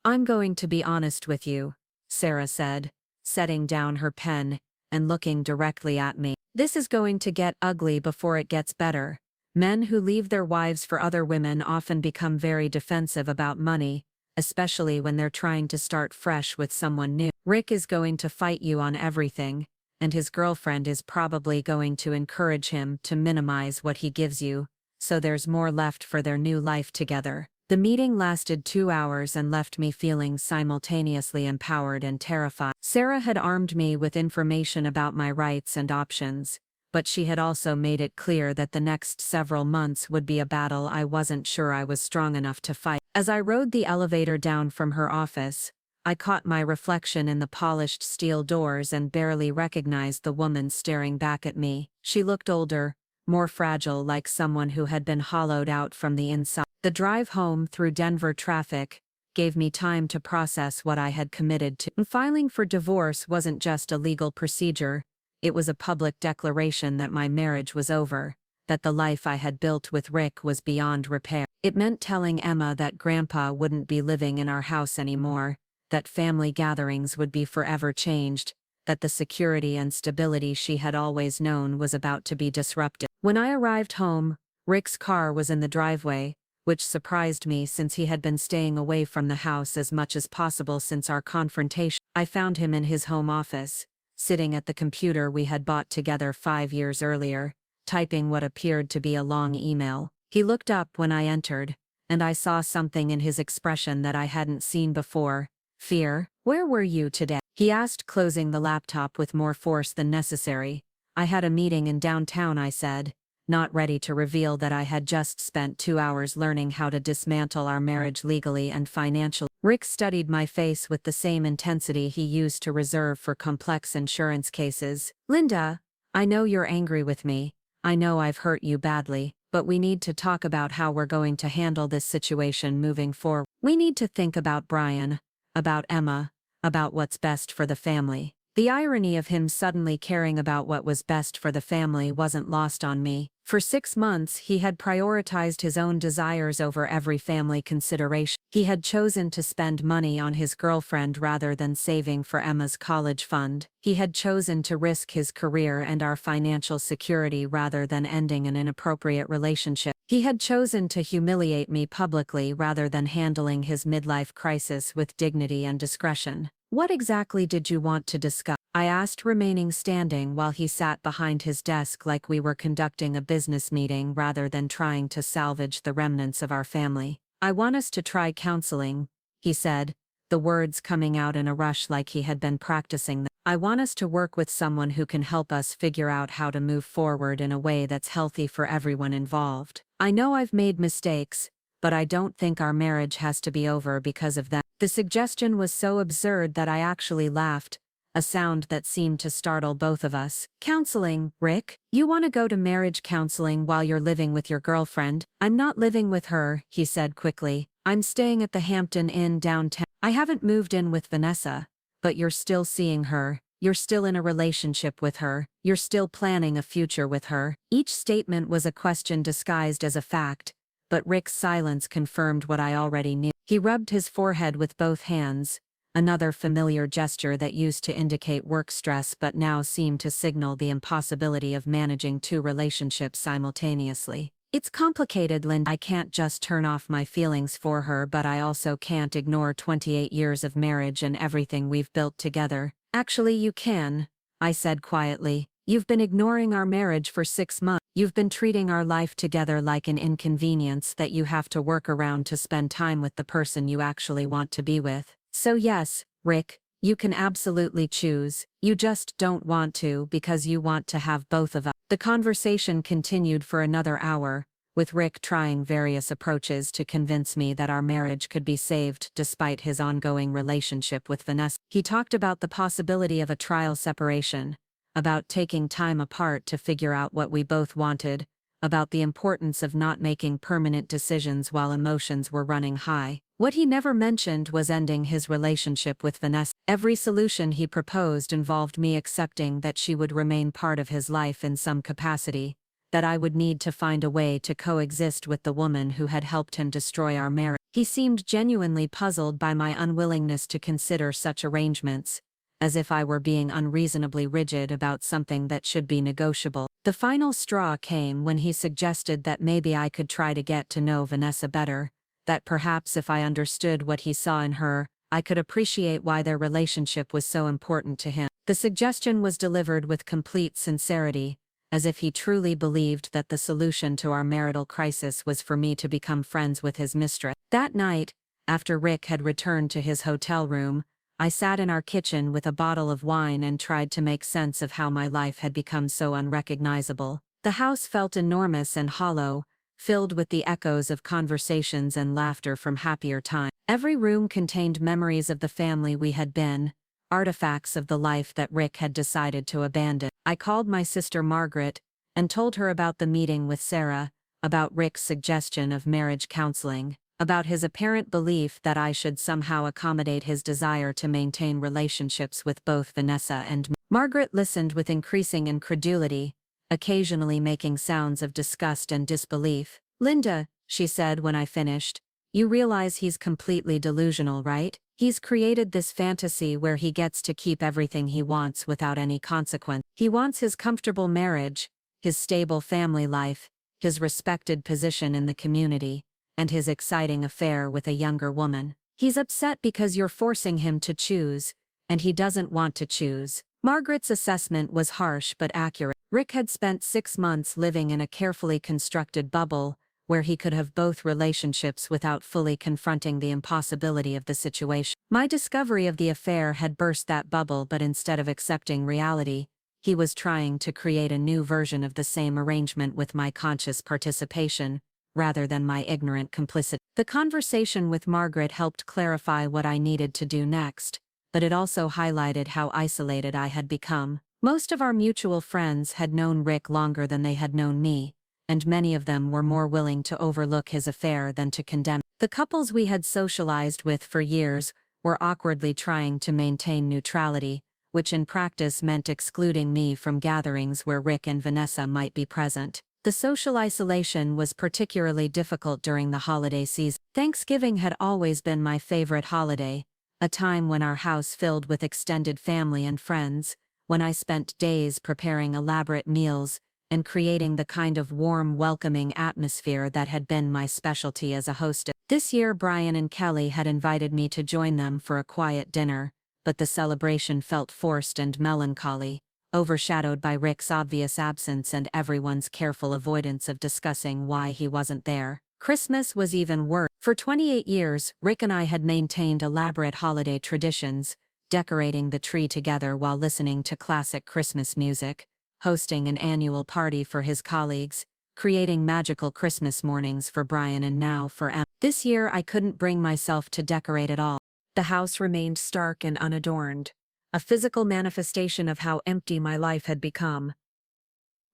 "I'm going to be honest with you," Sarah said, setting down her pen and looking directly at me. "This is going to get ugly before it gets better. Men who leave their wives for other women often become very defensive about money, especially when they're trying to start fresh with someone new. Rick is going to fight you on everything, and his girlfriend is probably going to encourage him to minimize what he gives you, so there's more left for their new life together. The meeting lasted 2 hours and left me feeling simultaneously empowered and terrified. Sarah had armed me with information about my rights and options, but she had also made it clear that the next several months would be a battle I wasn't sure I was strong enough to fight. As I rode the elevator down from her office, I caught my reflection in the polished steel doors and barely recognized the woman staring back at me. She looked older, more fragile, like someone who had been hollowed out from the inside. The drive home through Denver traffic gave me time to process what I had committed to. Filing for divorce wasn't just a legal procedure, it was a public declaration that my marriage was over, that the life I had built with Rick was beyond repair. It meant telling Emma that Grandpa wouldn't be living in our house anymore, that family gatherings would be forever changed, that the security and stability she had always known was about to be disrupted. When I arrived home, Rick's car was in the driveway, which surprised me since he had been staying away from the house as much as possible since our confrontation. I found him in his home office, sitting at the computer we had bought together 5 years earlier, typing what appeared to be a long email. He looked up when I entered, and I saw something in his expression that I hadn't seen before. Fear. "Where were you today?" he asked, closing the laptop with more force than necessary. "I had a meeting in downtown," I said, not ready to reveal that I had just spent 2 hours learning how to dismantle our marriage legally and financially. Rick studied my face with the same intensity he used to reserve for complex insurance cases. "Linda, I know you're angry with me. I know I've hurt you badly, but we need to talk about how we're going to handle this situation moving forward. We need to think about Brian, about Emma, about what's best for the family." The irony of him suddenly caring about what was best for the family wasn't lost on me. For 6 months, he had prioritized his own desires over every family consideration. He had chosen to spend money on his girlfriend rather than saving for Emma's college fund. He had chosen to risk his career and our financial security rather than ending an inappropriate relationship. He had chosen to humiliate me publicly rather than handling his midlife crisis with dignity and discretion. "What exactly did you want to discuss?" I asked, remaining standing while he sat behind his desk like we were conducting a business meeting rather than trying to salvage the remnants of our family. "I want us to try counseling," he said, the words coming out in a rush like he had been practicing them. "I want us to work with someone who can help us figure out how to move forward in a way that's healthy for everyone involved. I know I've made mistakes, but I don't think our marriage has to be over because of them." The suggestion was so absurd that I actually laughed, a sound that seemed to startle both of us. "Counseling, Rick? You want to go to marriage counseling while you're living with your girlfriend?" "I'm not living with her," he said quickly. "I'm staying at the Hampton Inn downtown. I haven't moved in with Vanessa, but you're still seeing her. You're still in a relationship with her. You're still planning a future with her." Each statement was a question disguised as a fact, but Rick's silence confirmed what I already knew. He rubbed his forehead with both hands, another familiar gesture that used to indicate work stress but now seemed to signal the impossibility of managing 2 relationships simultaneously. "It's complicated, Linda. I can't just turn off my feelings for her, but I also can't ignore 28 years of marriage and everything we've built together." "Actually, you can," I said quietly. "You've been ignoring our marriage for 6 months. You've been treating our life together like an inconvenience that you have to work around to spend time with the person you actually want to be with. So yes, Rick, you can absolutely choose. You just don't want to because you want to have both of us." The conversation continued for another hour, with Rick trying various approaches to convince me that our marriage could be saved despite his ongoing relationship with Vanessa. He talked about the possibility of a trial separation, about taking time apart to figure out what we both wanted, about the importance of not making permanent decisions while emotions were running high. What he never mentioned was ending his relationship with Vanessa. Every solution he proposed involved me accepting that she would remain part of his life in some capacity, that I would need to find a way to coexist with the woman who had helped him destroy our marriage. He seemed genuinely puzzled by my unwillingness to consider such arrangements, as if I were being unreasonably rigid about something that should be negotiable. The final straw came when he suggested that maybe I could try to get to know Vanessa better, that perhaps if I understood what he saw in her, I could appreciate why their relationship was so important to him. The suggestion was delivered with complete sincerity, as if he truly believed that the solution to our marital crisis was for me to become friends with his mistress. That night, after Rick had returned to his hotel room, I sat in our kitchen with a bottle of wine and tried to make sense of how my life had become so unrecognizable. The house felt enormous and hollow, filled with the echoes of conversations and laughter from happier times. Every room contained memories of the family we had been, artifacts of the life that Rick had decided to abandon. I called my sister Margaret and told her about the meeting with Sarah, about Rick's suggestion of marriage counseling, about his apparent belief that I should somehow accommodate his desire to maintain relationships with both Vanessa and me. Margaret listened with increasing incredulity, occasionally making sounds of disgust and disbelief. "Linda," she said when I finished, "you realize he's completely delusional, right? He's created this fantasy where he gets to keep everything he wants without any consequence. He wants his comfortable marriage, his stable family life, his respected position in the community, and his exciting affair with a younger woman. He's upset because you're forcing him to choose, and he doesn't want to choose." Margaret's assessment was harsh but accurate. Rick had spent 6 months living in a carefully constructed bubble, where he could have both relationships without fully confronting the impossibility of the situation. My discovery of the affair had burst that bubble, but instead of accepting reality, he was trying to create a new version of the same arrangement with my conscious participation, rather than my ignorant complicity. The conversation with Margaret helped clarify what I needed to do next, but it also highlighted how isolated I had become. Most of our mutual friends had known Rick longer than they had known me, and many of them were more willing to overlook his affair than to condemn it. The couples we had socialized with for years were awkwardly trying to maintain neutrality, which in practice meant excluding me from gatherings where Rick and Vanessa might be present. The social isolation was particularly difficult during the holiday season. Thanksgiving had always been my favorite holiday, a time when our house filled with extended family and friends, when I spent days preparing elaborate meals and creating the kind of warm, welcoming atmosphere that had been my specialty as a hostess. This year Brian and Kelly had invited me to join them for a quiet dinner, but the celebration felt forced and melancholy, overshadowed by Rick's obvious absence and everyone's careful avoidance of discussing why he wasn't there. Christmas was even worse. For 28 years, Rick and I had maintained elaborate holiday traditions, decorating the tree together while listening to classic Christmas music, hosting an annual party for his colleagues, creating magical Christmas mornings for Brian and now for Em. This year I couldn't bring myself to decorate at all. The house remained stark and unadorned, a physical manifestation of how empty my life had become.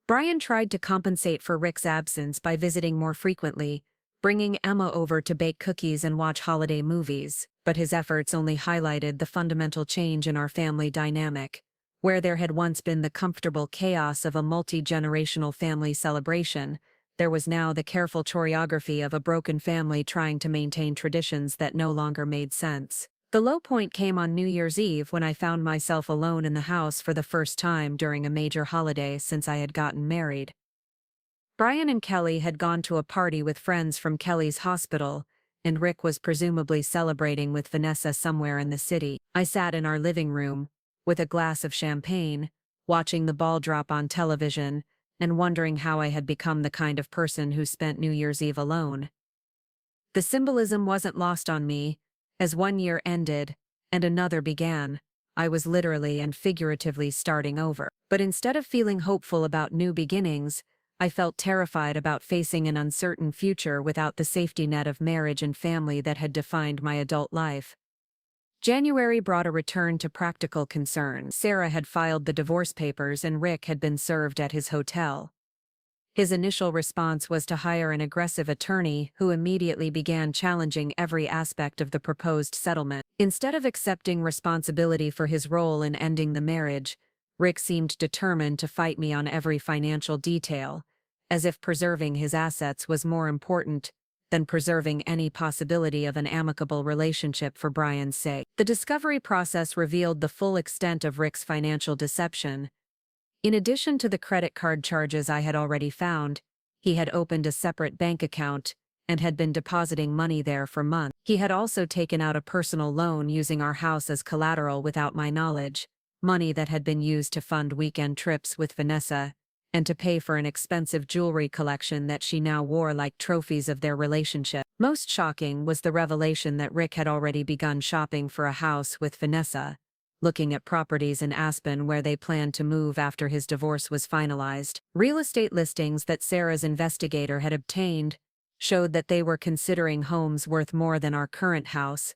Brian tried to compensate for Rick's absence by visiting more frequently, bringing Emma over to bake cookies and watch holiday movies, but his efforts only highlighted the fundamental change in our family dynamic. Where there had once been the comfortable chaos of a multi-generational family celebration, there was now the careful choreography of a broken family trying to maintain traditions that no longer made sense. The low point came on New Year's Eve when I found myself alone in the house for the first time during a major holiday since I had gotten married. Brian and Kelly had gone to a party with friends from Kelly's hospital, and Rick was presumably celebrating with Vanessa somewhere in the city. I sat in our living room, with a glass of champagne, watching the ball drop on television, and wondering how I had become the kind of person who spent New Year's Eve alone. The symbolism wasn't lost on me. As one year ended, and another began, I was literally and figuratively starting over. But instead of feeling hopeful about new beginnings, I felt terrified about facing an uncertain future without the safety net of marriage and family that had defined my adult life. January brought a return to practical concerns. Sarah had filed the divorce papers and Rick had been served at his hotel. His initial response was to hire an aggressive attorney who immediately began challenging every aspect of the proposed settlement. Instead of accepting responsibility for his role in ending the marriage, Rick seemed determined to fight me on every financial detail, as if preserving his assets was more important than preserving any possibility of an amicable relationship for Brian's sake. The discovery process revealed the full extent of Rick's financial deception. In addition to the credit card charges I had already found, he had opened a separate bank account and had been depositing money there for months. He had also taken out a personal loan using our house as collateral without my knowledge, money that had been used to fund weekend trips with Vanessa and to pay for an expensive jewelry collection that she now wore like trophies of their relationship. Most shocking was the revelation that Rick had already begun shopping for a house with Vanessa, looking at properties in Aspen where they planned to move after his divorce was finalized. Real estate listings that Sarah's investigator had obtained showed that they were considering homes worth more than our current house,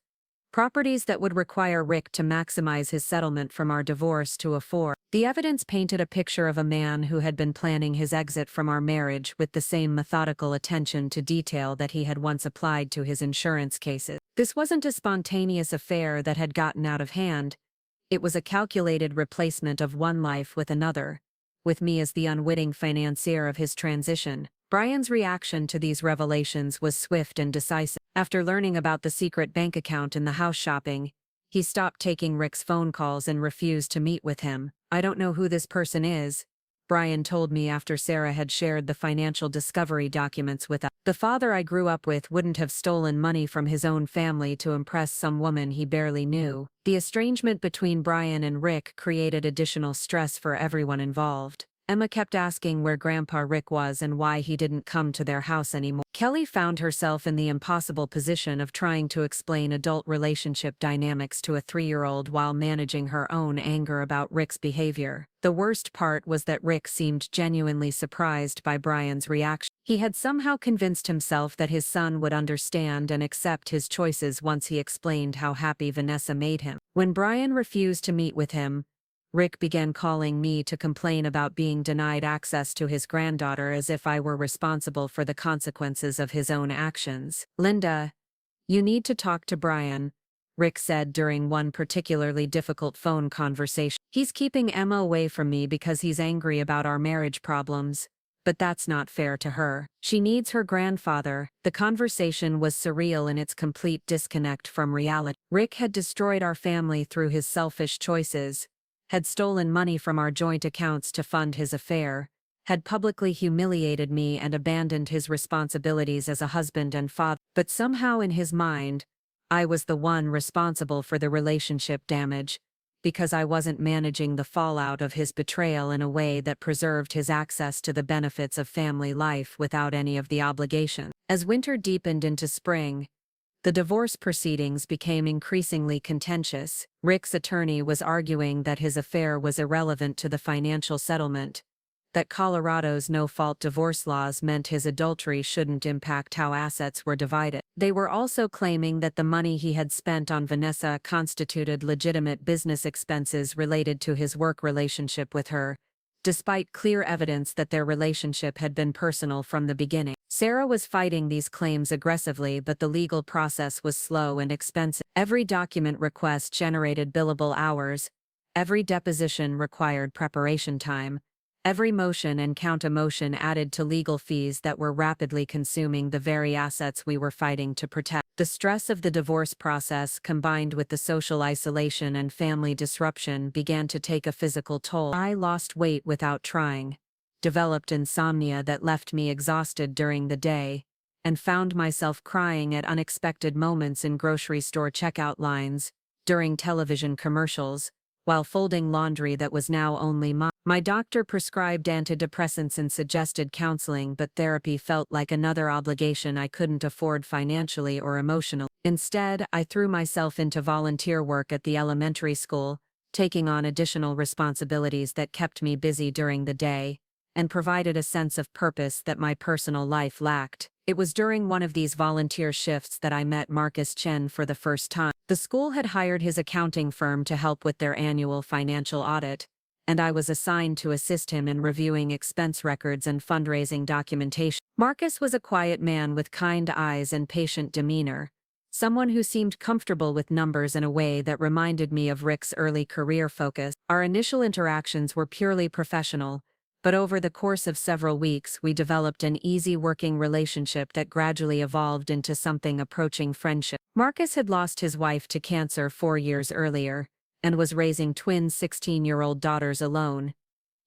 properties that would require Rick to maximize his settlement from our divorce to afford. The evidence painted a picture of a man who had been planning his exit from our marriage with the same methodical attention to detail that he had once applied to his insurance cases. This wasn't a spontaneous affair that had gotten out of hand. It was a calculated replacement of one life with another, with me as the unwitting financier of his transition. Brian's reaction to these revelations was swift and decisive. After learning about the secret bank account and the house shopping, he stopped taking Rick's phone calls and refused to meet with him. "I don't know who this person is," Brian told me after Sarah had shared the financial discovery documents with us. "The father I grew up with wouldn't have stolen money from his own family to impress some woman he barely knew." The estrangement between Brian and Rick created additional stress for everyone involved. Emma kept asking where Grandpa Rick was and why he didn't come to their house anymore. Kelly found herself in the impossible position of trying to explain adult relationship dynamics to a 3-year-old while managing her own anger about Rick's behavior. The worst part was that Rick seemed genuinely surprised by Brian's reaction. He had somehow convinced himself that his son would understand and accept his choices once he explained how happy Vanessa made him. When Brian refused to meet with him, Rick began calling me to complain about being denied access to his granddaughter as if I were responsible for the consequences of his own actions. "Linda, you need to talk to Brian," Rick said during one particularly difficult phone conversation. "He's keeping Emma away from me because he's angry about our marriage problems, but that's not fair to her. She needs her grandfather." The conversation was surreal in its complete disconnect from reality. Rick had destroyed our family through his selfish choices, had stolen money from our joint accounts to fund his affair, had publicly humiliated me and abandoned his responsibilities as a husband and father. But somehow in his mind, I was the one responsible for the relationship damage, because I wasn't managing the fallout of his betrayal in a way that preserved his access to the benefits of family life without any of the obligation. As winter deepened into spring, the divorce proceedings became increasingly contentious. Rick's attorney was arguing that his affair was irrelevant to the financial settlement, that Colorado's no-fault divorce laws meant his adultery shouldn't impact how assets were divided. They were also claiming that the money he had spent on Vanessa constituted legitimate business expenses related to his work relationship with her, despite clear evidence that their relationship had been personal from the beginning. Sarah was fighting these claims aggressively, but the legal process was slow and expensive. Every document request generated billable hours, every deposition required preparation time, every motion and counter-motion added to legal fees that were rapidly consuming the very assets we were fighting to protect. The stress of the divorce process, combined with the social isolation and family disruption, began to take a physical toll. I lost weight without trying, developed insomnia that left me exhausted during the day, and found myself crying at unexpected moments in grocery store checkout lines, during television commercials, while folding laundry that was now only mine. My doctor prescribed antidepressants and suggested counseling, but therapy felt like another obligation I couldn't afford financially or emotionally. Instead, I threw myself into volunteer work at the elementary school, taking on additional responsibilities that kept me busy during the day and provided a sense of purpose that my personal life lacked. It was during one of these volunteer shifts that I met Marcus Chen for the first time. The school had hired his accounting firm to help with their annual financial audit, and I was assigned to assist him in reviewing expense records and fundraising documentation. Marcus was a quiet man with kind eyes and patient demeanor, someone who seemed comfortable with numbers in a way that reminded me of Rick's early career focus. Our initial interactions were purely professional, But over the course of several weeks, we developed an easy working relationship that gradually evolved into something approaching friendship. Marcus had lost his wife to cancer 4 years earlier and was raising twin 16-year-old daughters alone.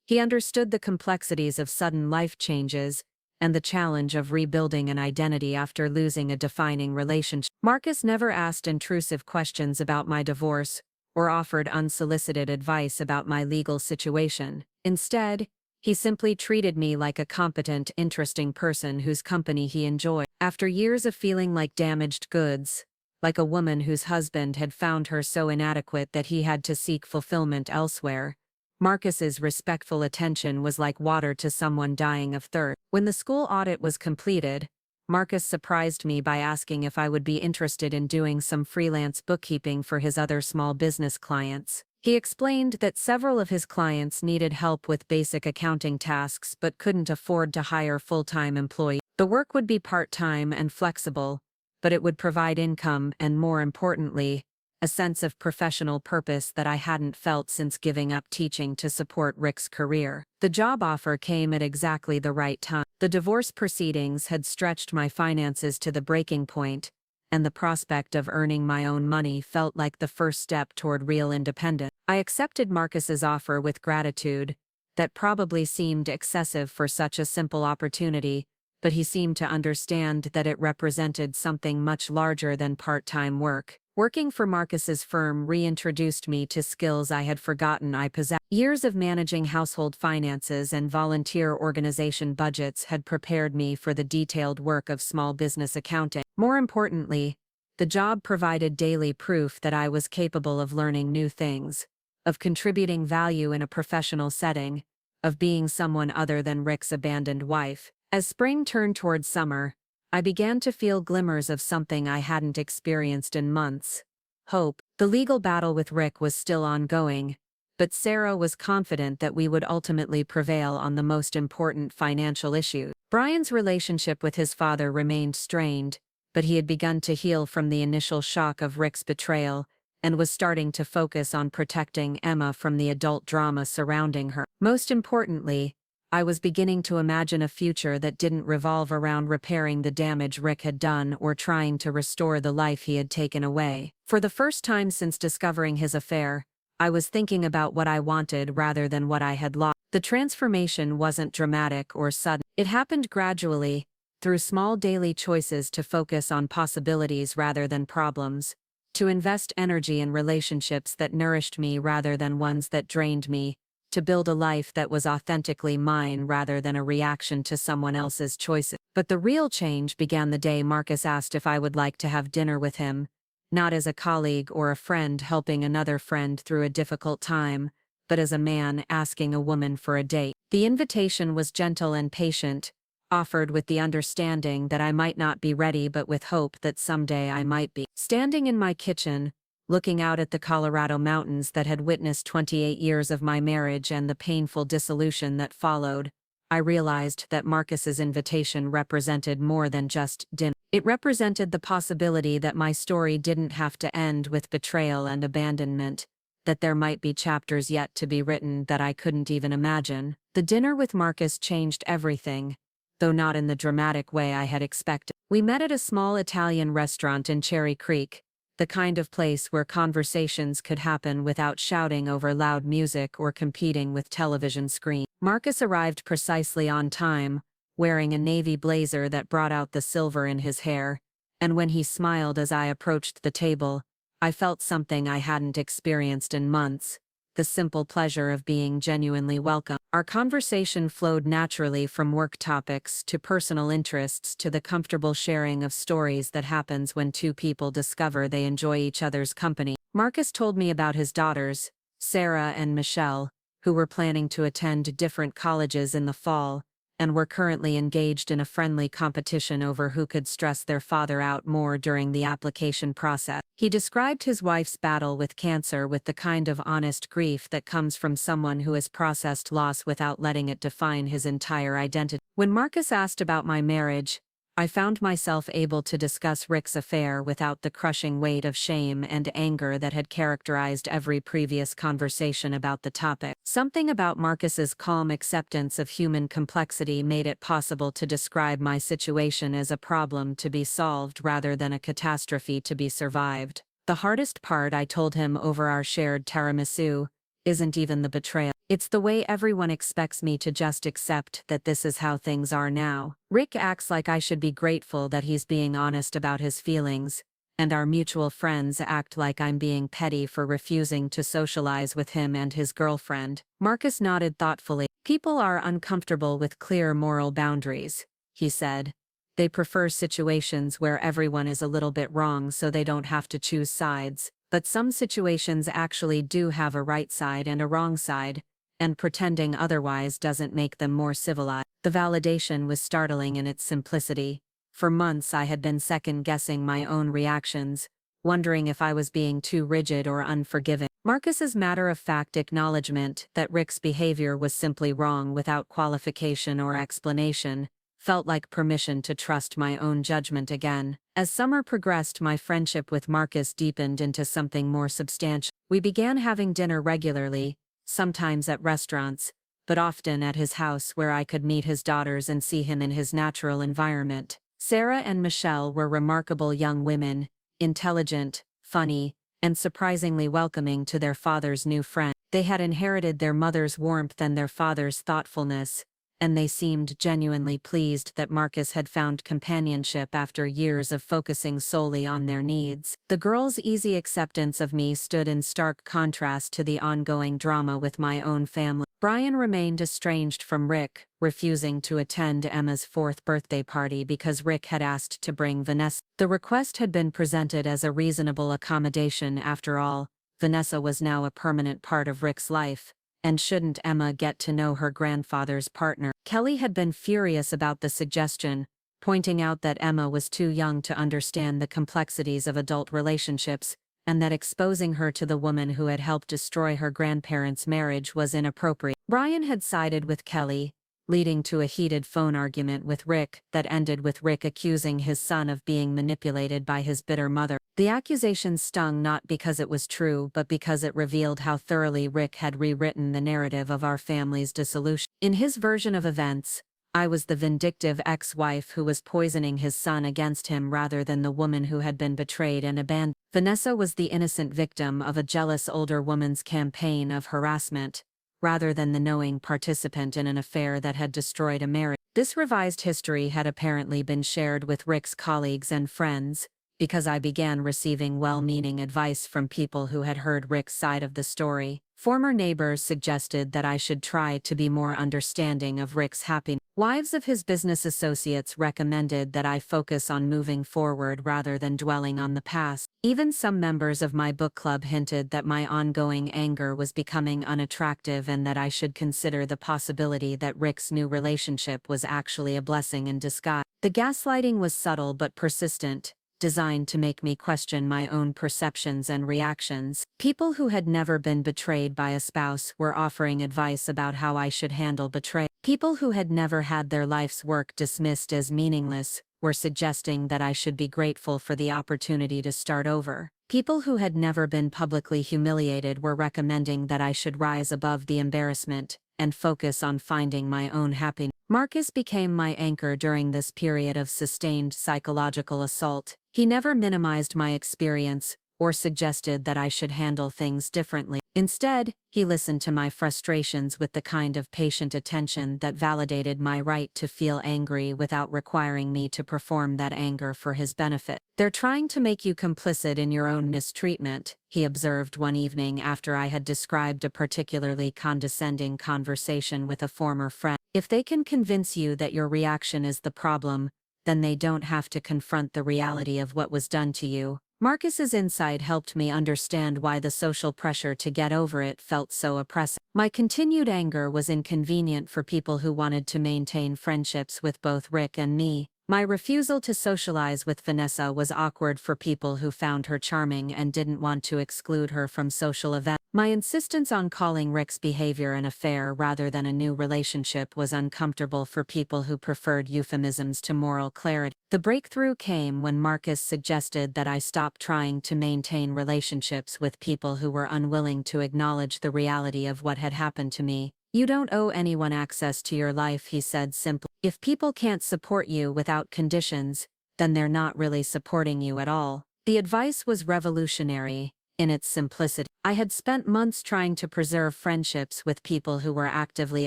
He understood the complexities of sudden life changes and the challenge of rebuilding an identity after losing a defining relationship. Marcus never asked intrusive questions about my divorce or offered unsolicited advice about my legal situation. Instead, he simply treated me like a competent, interesting person whose company he enjoyed. After years of feeling like damaged goods, like a woman whose husband had found her so inadequate that he had to seek fulfillment elsewhere, Marcus's respectful attention was like water to someone dying of thirst. When the school audit was completed, Marcus surprised me by asking if I would be interested in doing some freelance bookkeeping for his other small business clients. He explained that several of his clients needed help with basic accounting tasks but couldn't afford to hire full-time employees. The work would be part-time and flexible, but it would provide income and, more importantly, a sense of professional purpose that I hadn't felt since giving up teaching to support Rick's career. The job offer came at exactly the right time. The divorce proceedings had stretched my finances to the breaking point, and the prospect of earning my own money felt like the first step toward real independence. I accepted Marcus's offer with gratitude. That probably seemed excessive for such a simple opportunity, but he seemed to understand that it represented something much larger than part-time work. Working for Marcus's firm reintroduced me to skills I had forgotten I possessed. Years of managing household finances and volunteer organization budgets had prepared me for the detailed work of small business accounting. More importantly, the job provided daily proof that I was capable of learning new things, of contributing value in a professional setting, of being someone other than Rick's abandoned wife. As spring turned toward summer, I began to feel glimmers of something I hadn't experienced in months: hope. The legal battle with Rick was still ongoing, but Sarah was confident that we would ultimately prevail on the most important financial issue. Brian's relationship with his father remained strained, but he had begun to heal from the initial shock of Rick's betrayal and was starting to focus on protecting Emma from the adult drama surrounding her. Most importantly, I was beginning to imagine a future that didn't revolve around repairing the damage Rick had done or trying to restore the life he had taken away. For the first time since discovering his affair, I was thinking about what I wanted rather than what I had lost. The transformation wasn't dramatic or sudden. It happened gradually, through small daily choices to focus on possibilities rather than problems, to invest energy in relationships that nourished me rather than ones that drained me, to build a life that was authentically mine rather than a reaction to someone else's choices. But the real change began the day Marcus asked if I would like to have dinner with him, not as a colleague or a friend helping another friend through a difficult time, but as a man asking a woman for a date. The invitation was gentle and patient, offered with the understanding that I might not be ready but with hope that someday I might be. Standing in my kitchen, looking out at the Colorado mountains that had witnessed 28 years of my marriage and the painful dissolution that followed, I realized that Marcus's invitation represented more than just dinner. It represented the possibility that my story didn't have to end with betrayal and abandonment, that there might be chapters yet to be written that I couldn't even imagine. The dinner with Marcus changed everything, though not in the dramatic way I had expected. We met at a small Italian restaurant in Cherry Creek, the kind of place where conversations could happen without shouting over loud music or competing with television screens. Marcus arrived precisely on time, wearing a navy blazer that brought out the silver in his hair, and when he smiled as I approached the table, I felt something I hadn't experienced in months: the simple pleasure of being genuinely welcome. Our conversation flowed naturally from work topics to personal interests to the comfortable sharing of stories that happens when two people discover they enjoy each other's company. Marcus told me about his daughters, Sarah and Michelle, who were planning to attend different colleges in the fall, and were currently engaged in a friendly competition over who could stress their father out more during the application process. He described his wife's battle with cancer with the kind of honest grief that comes from someone who has processed loss without letting it define his entire identity. When Marcus asked about my marriage, I found myself able to discuss Rick's affair without the crushing weight of shame and anger that had characterized every previous conversation about the topic. Something about Marcus's calm acceptance of human complexity made it possible to describe my situation as a problem to be solved rather than a catastrophe to be survived. The hardest part, I told him over our shared tiramisu, isn't even the betrayal. It's the way everyone expects me to just accept that this is how things are now. Rick acts like I should be grateful that he's being honest about his feelings, and our mutual friends act like I'm being petty for refusing to socialize with him and his girlfriend. Marcus nodded thoughtfully. People are uncomfortable with clear moral boundaries, he said. They prefer situations where everyone is a little bit wrong so they don't have to choose sides. But some situations actually do have a right side and a wrong side, and pretending otherwise doesn't make them more civilized. The validation was startling in its simplicity. For months I had been second-guessing my own reactions, wondering if I was being too rigid or unforgiving. Marcus's matter-of-fact acknowledgement that Rick's behavior was simply wrong without qualification or explanation felt like permission to trust my own judgment again. As summer progressed, my friendship with Marcus deepened into something more substantial. We began having dinner regularly, sometimes at restaurants, but often at his house where I could meet his daughters and see him in his natural environment. Sarah and Michelle were remarkable young women, intelligent, funny, and surprisingly welcoming to their father's new friend. They had inherited their mother's warmth and their father's thoughtfulness, and they seemed genuinely pleased that Marcus had found companionship after years of focusing solely on their needs. The girls' easy acceptance of me stood in stark contrast to the ongoing drama with my own family. Brian remained estranged from Rick, refusing to attend Emma's 4th birthday party because Rick had asked to bring Vanessa. The request had been presented as a reasonable accommodation after all. Vanessa was now a permanent part of Rick's life, and shouldn't Emma get to know her grandfather's partner? Kelly had been furious about the suggestion, pointing out that Emma was too young to understand the complexities of adult relationships, and that exposing her to the woman who had helped destroy her grandparents' marriage was inappropriate. Brian had sided with Kelly, leading to a heated phone argument with Rick that ended with Rick accusing his son of being manipulated by his bitter mother. The accusation stung not because it was true but because it revealed how thoroughly Rick had rewritten the narrative of our family's dissolution. In his version of events, I was the vindictive ex-wife who was poisoning his son against him rather than the woman who had been betrayed and abandoned. Vanessa was the innocent victim of a jealous older woman's campaign of harassment, rather than the knowing participant in an affair that had destroyed a marriage. This revised history had apparently been shared with Rick's colleagues and friends, because I began receiving well-meaning advice from people who had heard Rick's side of the story. Former neighbors suggested that I should try to be more understanding of Rick's happiness. Wives of his business associates recommended that I focus on moving forward rather than dwelling on the past. Even some members of my book club hinted that my ongoing anger was becoming unattractive and that I should consider the possibility that Rick's new relationship was actually a blessing in disguise. The gaslighting was subtle but persistent, designed to make me question my own perceptions and reactions. People who had never been betrayed by a spouse were offering advice about how I should handle betrayal. People who had never had their life's work dismissed as meaningless were suggesting that I should be grateful for the opportunity to start over. People who had never been publicly humiliated were recommending that I should rise above the embarrassment and focus on finding my own happiness. Marcus became my anchor during this period of sustained psychological assault. He never minimized my experience or suggested that I should handle things differently. Instead, he listened to my frustrations with the kind of patient attention that validated my right to feel angry without requiring me to perform that anger for his benefit. "They're trying to make you complicit in your own mistreatment," he observed one evening after I had described a particularly condescending conversation with a former friend. "If they can convince you that your reaction is the problem, then they don't have to confront the reality of what was done to you." Marcus's insight helped me understand why the social pressure to get over it felt so oppressive. My continued anger was inconvenient for people who wanted to maintain friendships with both Rick and me. My refusal to socialize with Vanessa was awkward for people who found her charming and didn't want to exclude her from social events. My insistence on calling Rick's behavior an affair rather than a new relationship was uncomfortable for people who preferred euphemisms to moral clarity. The breakthrough came when Marcus suggested that I stop trying to maintain relationships with people who were unwilling to acknowledge the reality of what had happened to me. You don't owe anyone access to your life, he said simply. If people can't support you without conditions, then they're not really supporting you at all. The advice was revolutionary in its simplicity. I had spent months trying to preserve friendships with people who were actively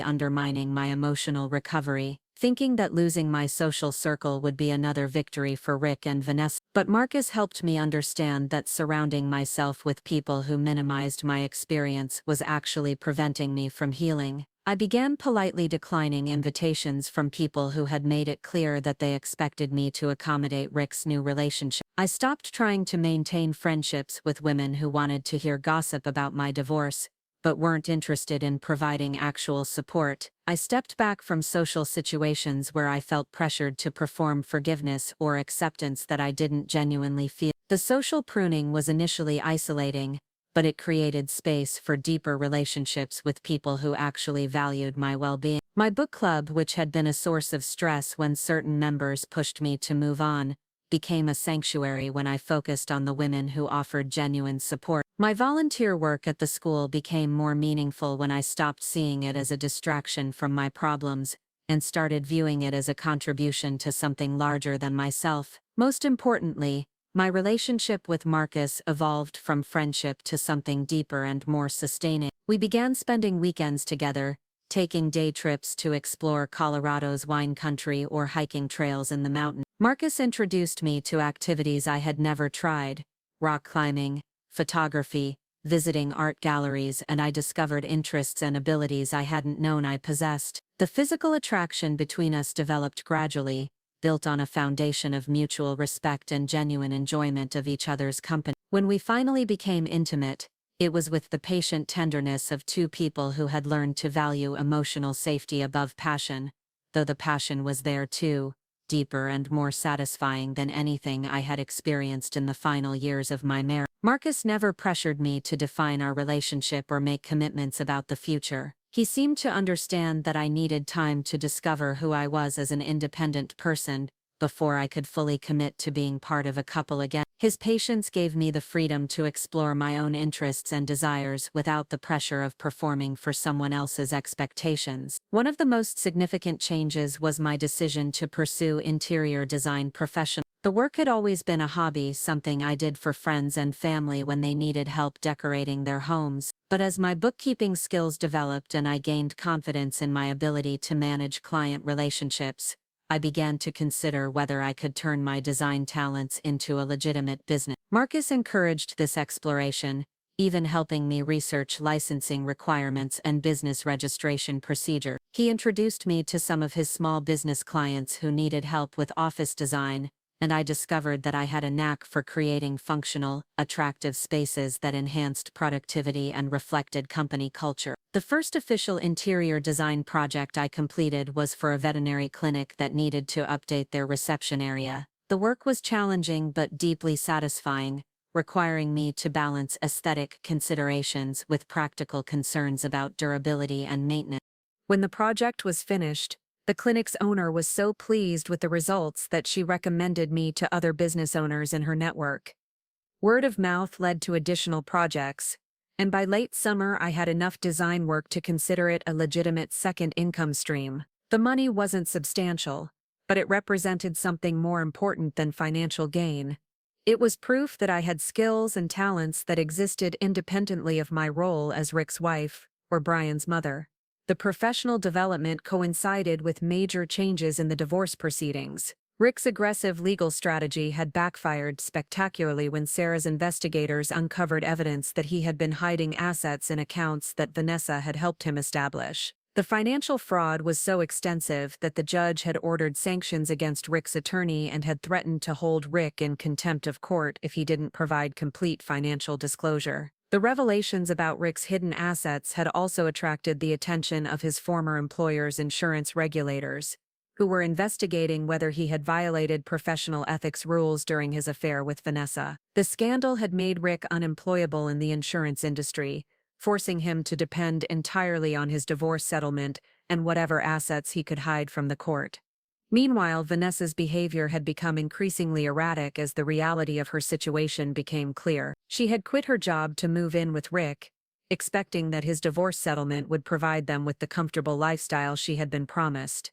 undermining my emotional recovery, thinking that losing my social circle would be another victory for Rick and Vanessa. But Marcus helped me understand that surrounding myself with people who minimized my experience was actually preventing me from healing. I began politely declining invitations from people who had made it clear that they expected me to accommodate Rick's new relationship. I stopped trying to maintain friendships with women who wanted to hear gossip about my divorce, but weren't interested in providing actual support. I stepped back from social situations where I felt pressured to perform forgiveness or acceptance that I didn't genuinely feel. The social pruning was initially isolating, but it created space for deeper relationships with people who actually valued my well-being. My book club, which had been a source of stress when certain members pushed me to move on, became a sanctuary when I focused on the women who offered genuine support. My volunteer work at the school became more meaningful when I stopped seeing it as a distraction from my problems and started viewing it as a contribution to something larger than myself. Most importantly, my relationship with Marcus evolved from friendship to something deeper and more sustaining. We began spending weekends together, taking day trips to explore Colorado's wine country or hiking trails in the mountains. Marcus introduced me to activities I had never tried: rock climbing, photography, visiting art galleries, and I discovered interests and abilities I hadn't known I possessed. The physical attraction between us developed gradually, built on a foundation of mutual respect and genuine enjoyment of each other's company. When we finally became intimate, it was with the patient tenderness of two people who had learned to value emotional safety above passion, though the passion was there too, deeper and more satisfying than anything I had experienced in the final years of my marriage. Marcus never pressured me to define our relationship or make commitments about the future. He seemed to understand that I needed time to discover who I was as an independent person before I could fully commit to being part of a couple again. His patience gave me the freedom to explore my own interests and desires without the pressure of performing for someone else's expectations. One of the most significant changes was my decision to pursue interior design professionally. The work had always been a hobby, something I did for friends and family when they needed help decorating their homes. But as my bookkeeping skills developed and I gained confidence in my ability to manage client relationships, I began to consider whether I could turn my design talents into a legitimate business. Marcus encouraged this exploration, even helping me research licensing requirements and business registration procedure. He introduced me to some of his small business clients who needed help with office design, and I discovered that I had a knack for creating functional, attractive spaces that enhanced productivity and reflected company culture. The first official interior design project I completed was for a veterinary clinic that needed to update their reception area. The work was challenging but deeply satisfying, requiring me to balance aesthetic considerations with practical concerns about durability and maintenance. When the project was finished, the clinic's owner was so pleased with the results that she recommended me to other business owners in her network. Word of mouth led to additional projects, and by late summer I had enough design work to consider it a legitimate second income stream. The money wasn't substantial, but it represented something more important than financial gain. It was proof that I had skills and talents that existed independently of my role as Rick's wife, or Brian's mother. The professional development coincided with major changes in the divorce proceedings. Rick's aggressive legal strategy had backfired spectacularly when Sarah's investigators uncovered evidence that he had been hiding assets in accounts that Vanessa had helped him establish. The financial fraud was so extensive that the judge had ordered sanctions against Rick's attorney and had threatened to hold Rick in contempt of court if he didn't provide complete financial disclosure. The revelations about Rick's hidden assets had also attracted the attention of his former employer's insurance regulators, who were investigating whether he had violated professional ethics rules during his affair with Vanessa. The scandal had made Rick unemployable in the insurance industry, forcing him to depend entirely on his divorce settlement and whatever assets he could hide from the court. Meanwhile, Vanessa's behavior had become increasingly erratic as the reality of her situation became clear. She had quit her job to move in with Rick, expecting that his divorce settlement would provide them with the comfortable lifestyle she had been promised.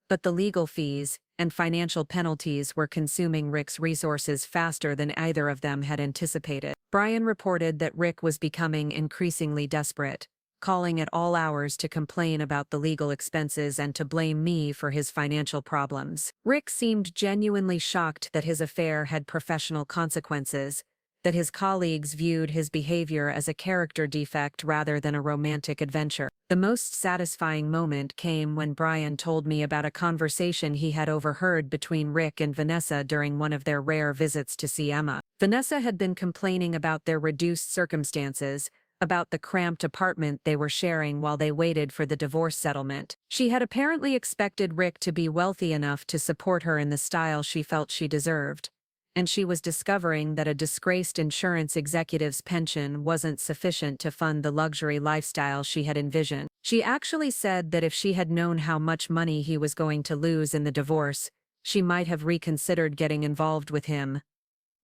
But the legal fees and financial penalties were consuming Rick's resources faster than either of them had anticipated. Brian reported that Rick was becoming increasingly desperate, calling at all hours to complain about the legal expenses and to blame me for his financial problems. Rick seemed genuinely shocked that his affair had professional consequences, that his colleagues viewed his behavior as a character defect rather than a romantic adventure. The most satisfying moment came when Brian told me about a conversation he had overheard between Rick and Vanessa during one of their rare visits to see Emma. Vanessa had been complaining about their reduced circumstances, about the cramped apartment they were sharing while they waited for the divorce settlement. She had apparently expected Rick to be wealthy enough to support her in the style she felt she deserved, and she was discovering that a disgraced insurance executive's pension wasn't sufficient to fund the luxury lifestyle she had envisioned. She actually said that if she had known how much money he was going to lose in the divorce, she might have reconsidered getting involved with him.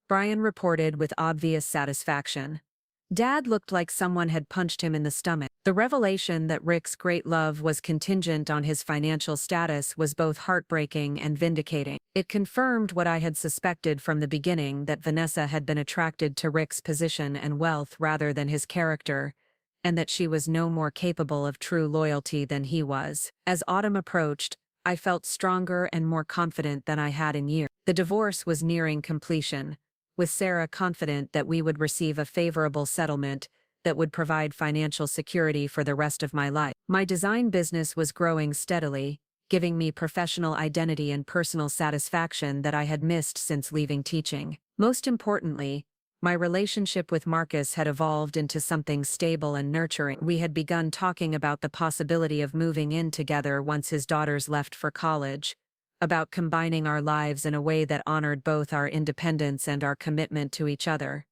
Brian reported with obvious satisfaction. Dad looked like someone had punched him in the stomach. The revelation that Rick's great love was contingent on his financial status was both heartbreaking and vindicating. It confirmed what I had suspected from the beginning, that Vanessa had been attracted to Rick's position and wealth rather than his character, and that she was no more capable of true loyalty than he was. As autumn approached, I felt stronger and more confident than I had in years. The divorce was nearing completion, with Sarah confident that we would receive a favorable settlement that would provide financial security for the rest of my life. My design business was growing steadily, giving me professional identity and personal satisfaction that I had missed since leaving teaching. Most importantly, my relationship with Marcus had evolved into something stable and nurturing. We had begun talking about the possibility of moving in together once his daughters left for college, about combining our lives in a way that honored both our independence and our commitment to each other.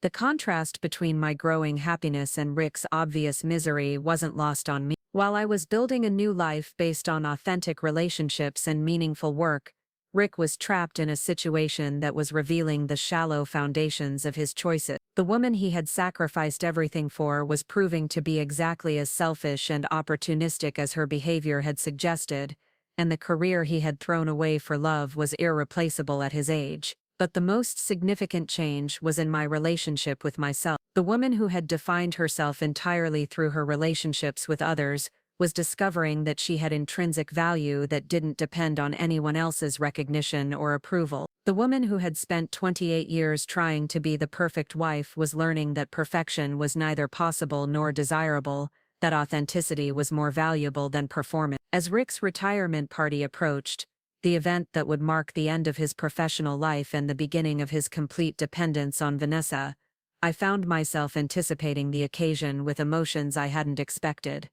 The contrast between my growing happiness and Rick's obvious misery wasn't lost on me. While I was building a new life based on authentic relationships and meaningful work, Rick was trapped in a situation that was revealing the shallow foundations of his choices. The woman he had sacrificed everything for was proving to be exactly as selfish and opportunistic as her behavior had suggested, and the career he had thrown away for love was irreplaceable at his age. But the most significant change was in my relationship with myself. The woman who had defined herself entirely through her relationships with others was discovering that she had intrinsic value that didn't depend on anyone else's recognition or approval. The woman who had spent 28 years trying to be the perfect wife was learning that perfection was neither possible nor desirable, that authenticity was more valuable than performance. As Rick's retirement party approached, the event that would mark the end of his professional life and the beginning of his complete dependence on Vanessa, I found myself anticipating the occasion with emotions I hadn't expected.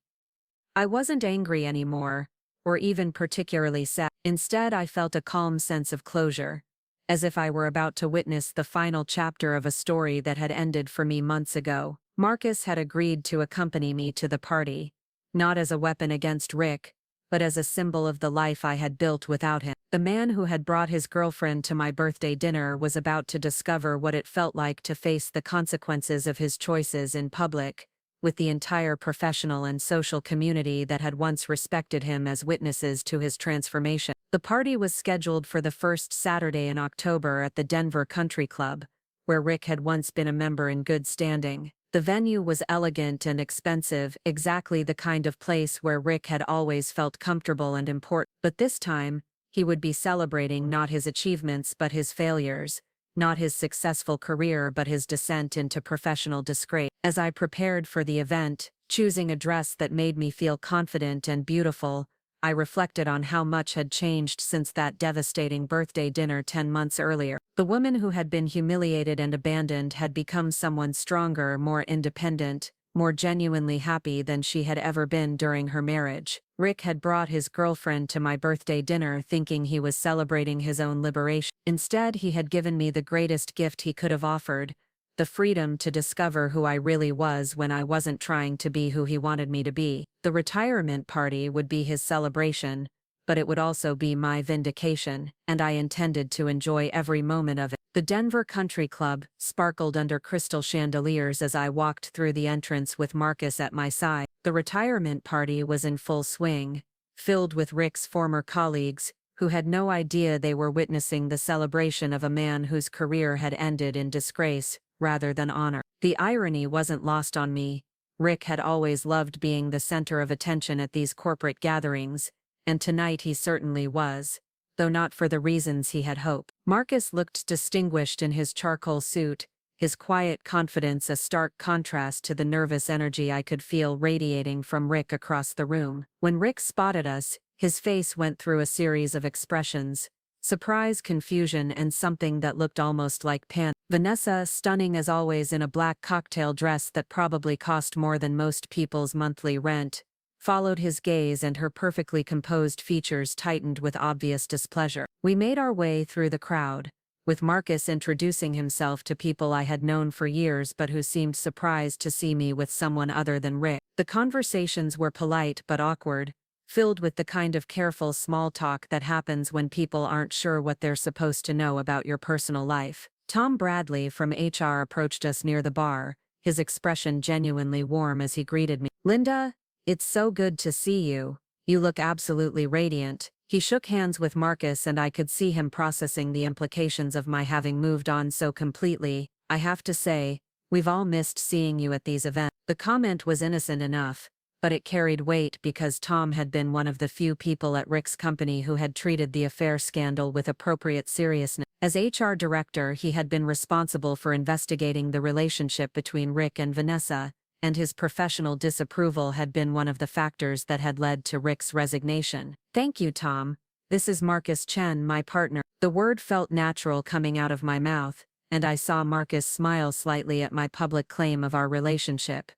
I wasn't angry anymore, or even particularly sad. Instead, I felt a calm sense of closure, as if I were about to witness the final chapter of a story that had ended for me months ago. Marcus had agreed to accompany me to the party, not as a weapon against Rick, but as a symbol of the life I had built without him. The man who had brought his girlfriend to my birthday dinner was about to discover what it felt like to face the consequences of his choices in public, with the entire professional and social community that had once respected him as witnesses to his transformation. The party was scheduled for the first Saturday in October at the Denver Country Club, where Rick had once been a member in good standing. The venue was elegant and expensive, exactly the kind of place where Rick had always felt comfortable and important. But this time, he would be celebrating not his achievements but his failures, not his successful career but his descent into professional disgrace. As I prepared for the event, choosing a dress that made me feel confident and beautiful, I reflected on how much had changed since that devastating birthday dinner 10 months earlier. The woman who had been humiliated and abandoned had become someone stronger, more independent, more genuinely happy than she had ever been during her marriage. Rick had brought his girlfriend to my birthday dinner thinking he was celebrating his own liberation. Instead, he had given me the greatest gift he could have offered, the freedom to discover who I really was when I wasn't trying to be who he wanted me to be. The retirement party would be his celebration, but it would also be my vindication, and I intended to enjoy every moment of it. The Denver Country Club sparkled under crystal chandeliers as I walked through the entrance with Marcus at my side. The retirement party was in full swing, filled with Rick's former colleagues, who had no idea they were witnessing the celebration of a man whose career had ended in disgrace rather than honor. The irony wasn't lost on me. Rick had always loved being the center of attention at these corporate gatherings, and tonight he certainly was, though not for the reasons he had hoped. Marcus looked distinguished in his charcoal suit, his quiet confidence a stark contrast to the nervous energy I could feel radiating from Rick across the room. When Rick spotted us, his face went through a series of expressions: surprise, confusion, and something that looked almost like panic. Vanessa, stunning as always in a black cocktail dress that probably cost more than most people's monthly rent, followed his gaze, and her perfectly composed features tightened with obvious displeasure. We made our way through the crowd, with Marcus introducing himself to people I had known for years but who seemed surprised to see me with someone other than Rick. The conversations were polite but awkward, filled with the kind of careful small talk that happens when people aren't sure what they're supposed to know about your personal life. Tom Bradley from HR approached us near the bar, his expression genuinely warm as he greeted me. "Linda, it's so good to see you. You look absolutely radiant." He shook hands with Marcus and I could see him processing the implications of my having moved on so completely. "I have to say, we've all missed seeing you at these events." The comment was innocent enough, but it carried weight because Tom had been one of the few people at Rick's company who had treated the affair scandal with appropriate seriousness. As HR director, he had been responsible for investigating the relationship between Rick and Vanessa, and his professional disapproval had been one of the factors that had led to Rick's resignation. "Thank you, Tom. This is Marcus Chen, my partner." The word felt natural coming out of my mouth, and I saw Marcus smile slightly at my public claim of our relationship.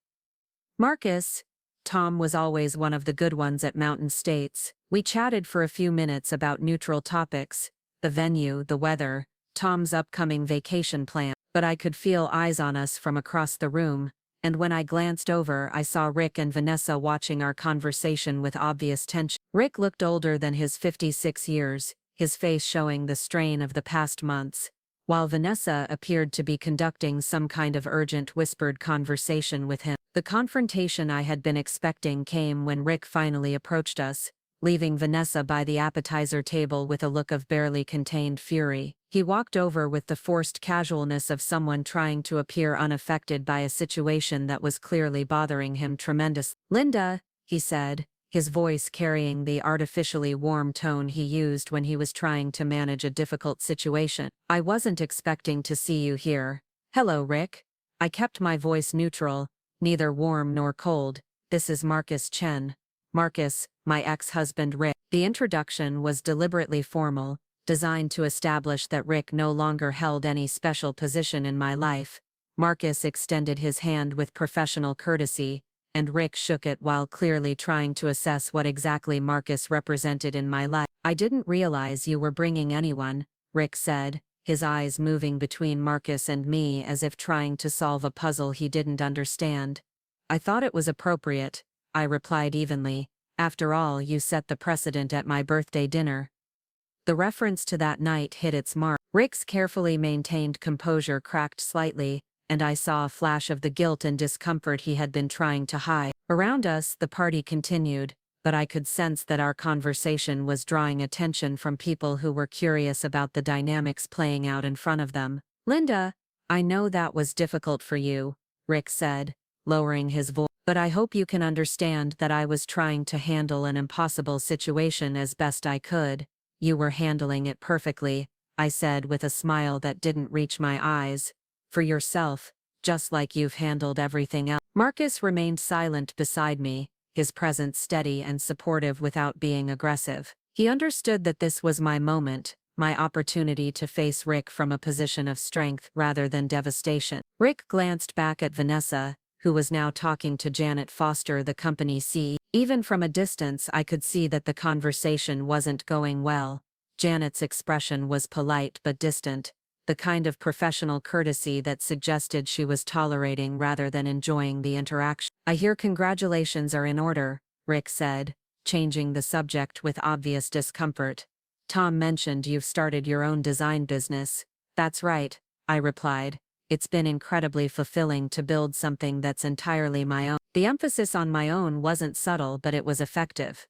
"Marcus." Tom was always one of the good ones at Mountain States. We chatted for a few minutes about neutral topics: the venue, the weather, Tom's upcoming vacation plan. But I could feel eyes on us from across the room, and when I glanced over, I saw Rick and Vanessa watching our conversation with obvious tension. Rick looked older than his 56 years, his face showing the strain of the past months, while Vanessa appeared to be conducting some kind of urgent whispered conversation with him. The confrontation I had been expecting came when Rick finally approached us, leaving Vanessa by the appetizer table with a look of barely contained fury. He walked over with the forced casualness of someone trying to appear unaffected by a situation that was clearly bothering him tremendously. "Linda," he said, his voice carrying the artificially warm tone he used when he was trying to manage a difficult situation. "I wasn't expecting to see you here." "Hello, Rick." I kept my voice neutral, neither warm nor cold. "This is Marcus Chen. Marcus, my ex-husband Rick." The introduction was deliberately formal, designed to establish that Rick no longer held any special position in my life. Marcus extended his hand with professional courtesy, and Rick shook it while clearly trying to assess what exactly Marcus represented in my life. "I didn't realize you were bringing anyone," Rick said, his eyes moving between Marcus and me as if trying to solve a puzzle he didn't understand. "I thought it was appropriate," I replied evenly. "After all, you set the precedent at my birthday dinner." The reference to that night hit its mark. Rick's carefully maintained composure cracked slightly, and I saw a flash of the guilt and discomfort he had been trying to hide. Around us, the party continued, but I could sense that our conversation was drawing attention from people who were curious about the dynamics playing out in front of them. "Linda, I know that was difficult for you," Rick said, lowering his voice, "but I hope you can understand that I was trying to handle an impossible situation as best I could." "You were handling it perfectly," I said with a smile that didn't reach my eyes. "For yourself, just like you've handled everything else." Marcus remained silent beside me, his presence steady and supportive without being aggressive. He understood that this was my moment, my opportunity to face Rick from a position of strength rather than devastation. Rick glanced back at Vanessa, who was now talking to Janet Foster, the company CEO. Even from a distance, I could see that the conversation wasn't going well. Janet's expression was polite but distant, the kind of professional courtesy that suggested she was tolerating rather than enjoying the interaction. "I hear congratulations are in order," Rick said, changing the subject with obvious discomfort. "Tom mentioned you've started your own design business." "That's right," I replied. "It's been incredibly fulfilling to build something that's entirely my own." The emphasis on my own wasn't subtle, but it was effective.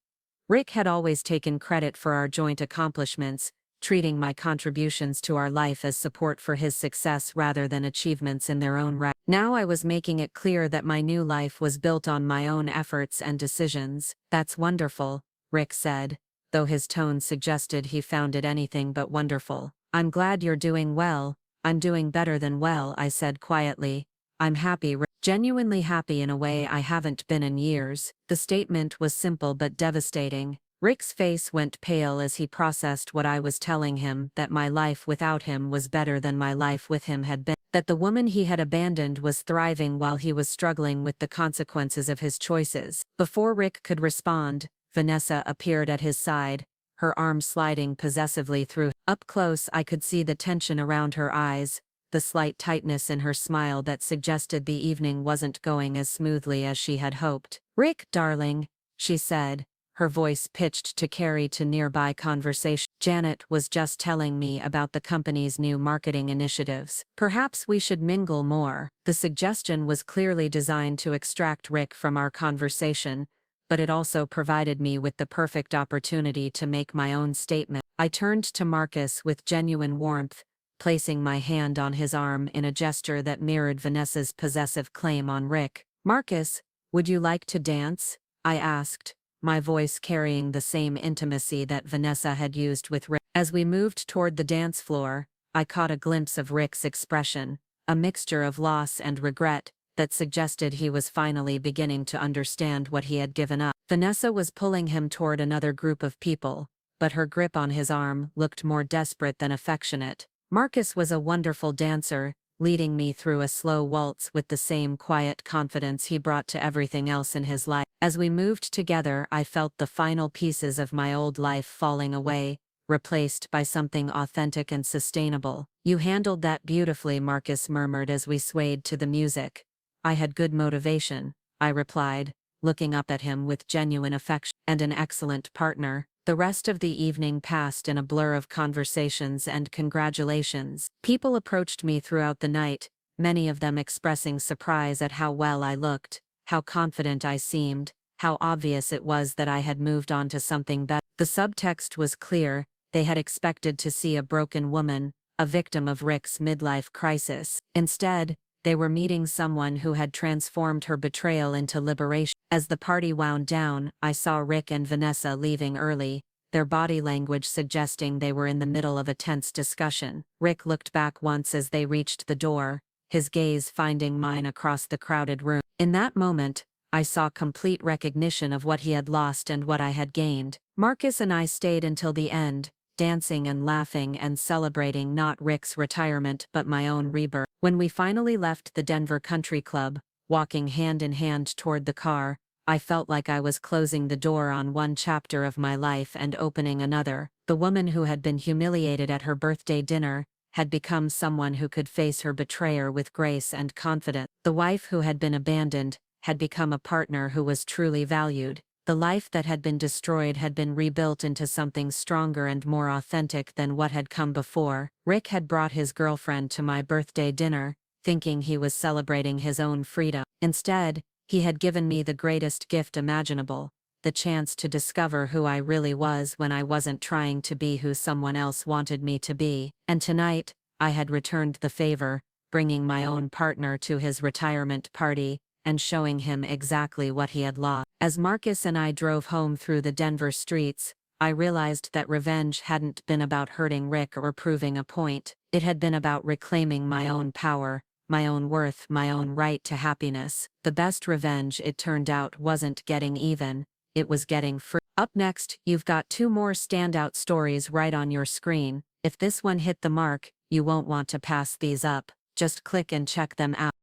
Rick had always taken credit for our joint accomplishments, treating my contributions to our life as support for his success rather than achievements in their own right. Now I was making it clear that my new life was built on my own efforts and decisions. "That's wonderful," Rick said, though his tone suggested he found it anything but wonderful. "I'm glad you're doing well." "I'm doing better than well," I said quietly. "I'm happy, genuinely happy in a way I haven't been in years." The statement was simple but devastating. Rick's face went pale as he processed what I was telling him, that my life without him was better than my life with him had been, that the woman he had abandoned was thriving while he was struggling with the consequences of his choices. Before Rick could respond, Vanessa appeared at his side, her arm sliding possessively through. Up close I could see the tension around her eyes, the slight tightness in her smile that suggested the evening wasn't going as smoothly as she had hoped. "Rick, darling," she said, her voice pitched to carry to nearby conversation. "Janet was just telling me about the company's new marketing initiatives. Perhaps we should mingle more." The suggestion was clearly designed to extract Rick from our conversation, but it also provided me with the perfect opportunity to make my own statement. I turned to Marcus with genuine warmth, placing my hand on his arm in a gesture that mirrored Vanessa's possessive claim on Rick. "Marcus, would you like to dance?" I asked, my voice carrying the same intimacy that Vanessa had used with Rick. As we moved toward the dance floor, I caught a glimpse of Rick's expression, a mixture of loss and regret, that suggested he was finally beginning to understand what he had given up. Vanessa was pulling him toward another group of people, but her grip on his arm looked more desperate than affectionate. Marcus was a wonderful dancer, leading me through a slow waltz with the same quiet confidence he brought to everything else in his life. As we moved together, I felt the final pieces of my old life falling away, replaced by something authentic and sustainable. "You handled that beautifully," Marcus murmured as we swayed to the music. "I had good motivation," I replied, looking up at him with genuine affection. "And an excellent partner." The rest of the evening passed in a blur of conversations and congratulations. People approached me throughout the night, many of them expressing surprise at how well I looked, how confident I seemed, how obvious it was that I had moved on to something better. The subtext was clear: they had expected to see a broken woman, a victim of Rick's midlife crisis. Instead, they were meeting someone who had transformed her betrayal into liberation. As the party wound down, I saw Rick and Vanessa leaving early, their body language suggesting they were in the middle of a tense discussion. Rick looked back once as they reached the door, his gaze finding mine across the crowded room. In that moment, I saw complete recognition of what he had lost and what I had gained. Marcus and I stayed until the end, dancing and laughing and celebrating not Rick's retirement but my own rebirth. When we finally left the Denver Country Club, walking hand in hand toward the car, I felt like I was closing the door on one chapter of my life and opening another. The woman who had been humiliated at her birthday dinner had become someone who could face her betrayer with grace and confidence. The wife who had been abandoned had become a partner who was truly valued. The life that had been destroyed had been rebuilt into something stronger and more authentic than what had come before. Rick had brought his girlfriend to my birthday dinner, thinking he was celebrating his own freedom. Instead, he had given me the greatest gift imaginable, the chance to discover who I really was when I wasn't trying to be who someone else wanted me to be. And tonight, I had returned the favor, bringing my own partner to his retirement party, and showing him exactly what he had lost. As Marcus and I drove home through the Denver streets, I realized that revenge hadn't been about hurting Rick or proving a point. It had been about reclaiming my own power, my own worth, my own right to happiness. The best revenge, it turned out, wasn't getting even, it was getting free. Up next, you've got 2 more standout stories right on your screen. If this one hit the mark, you won't want to pass these up. Just click and check them out.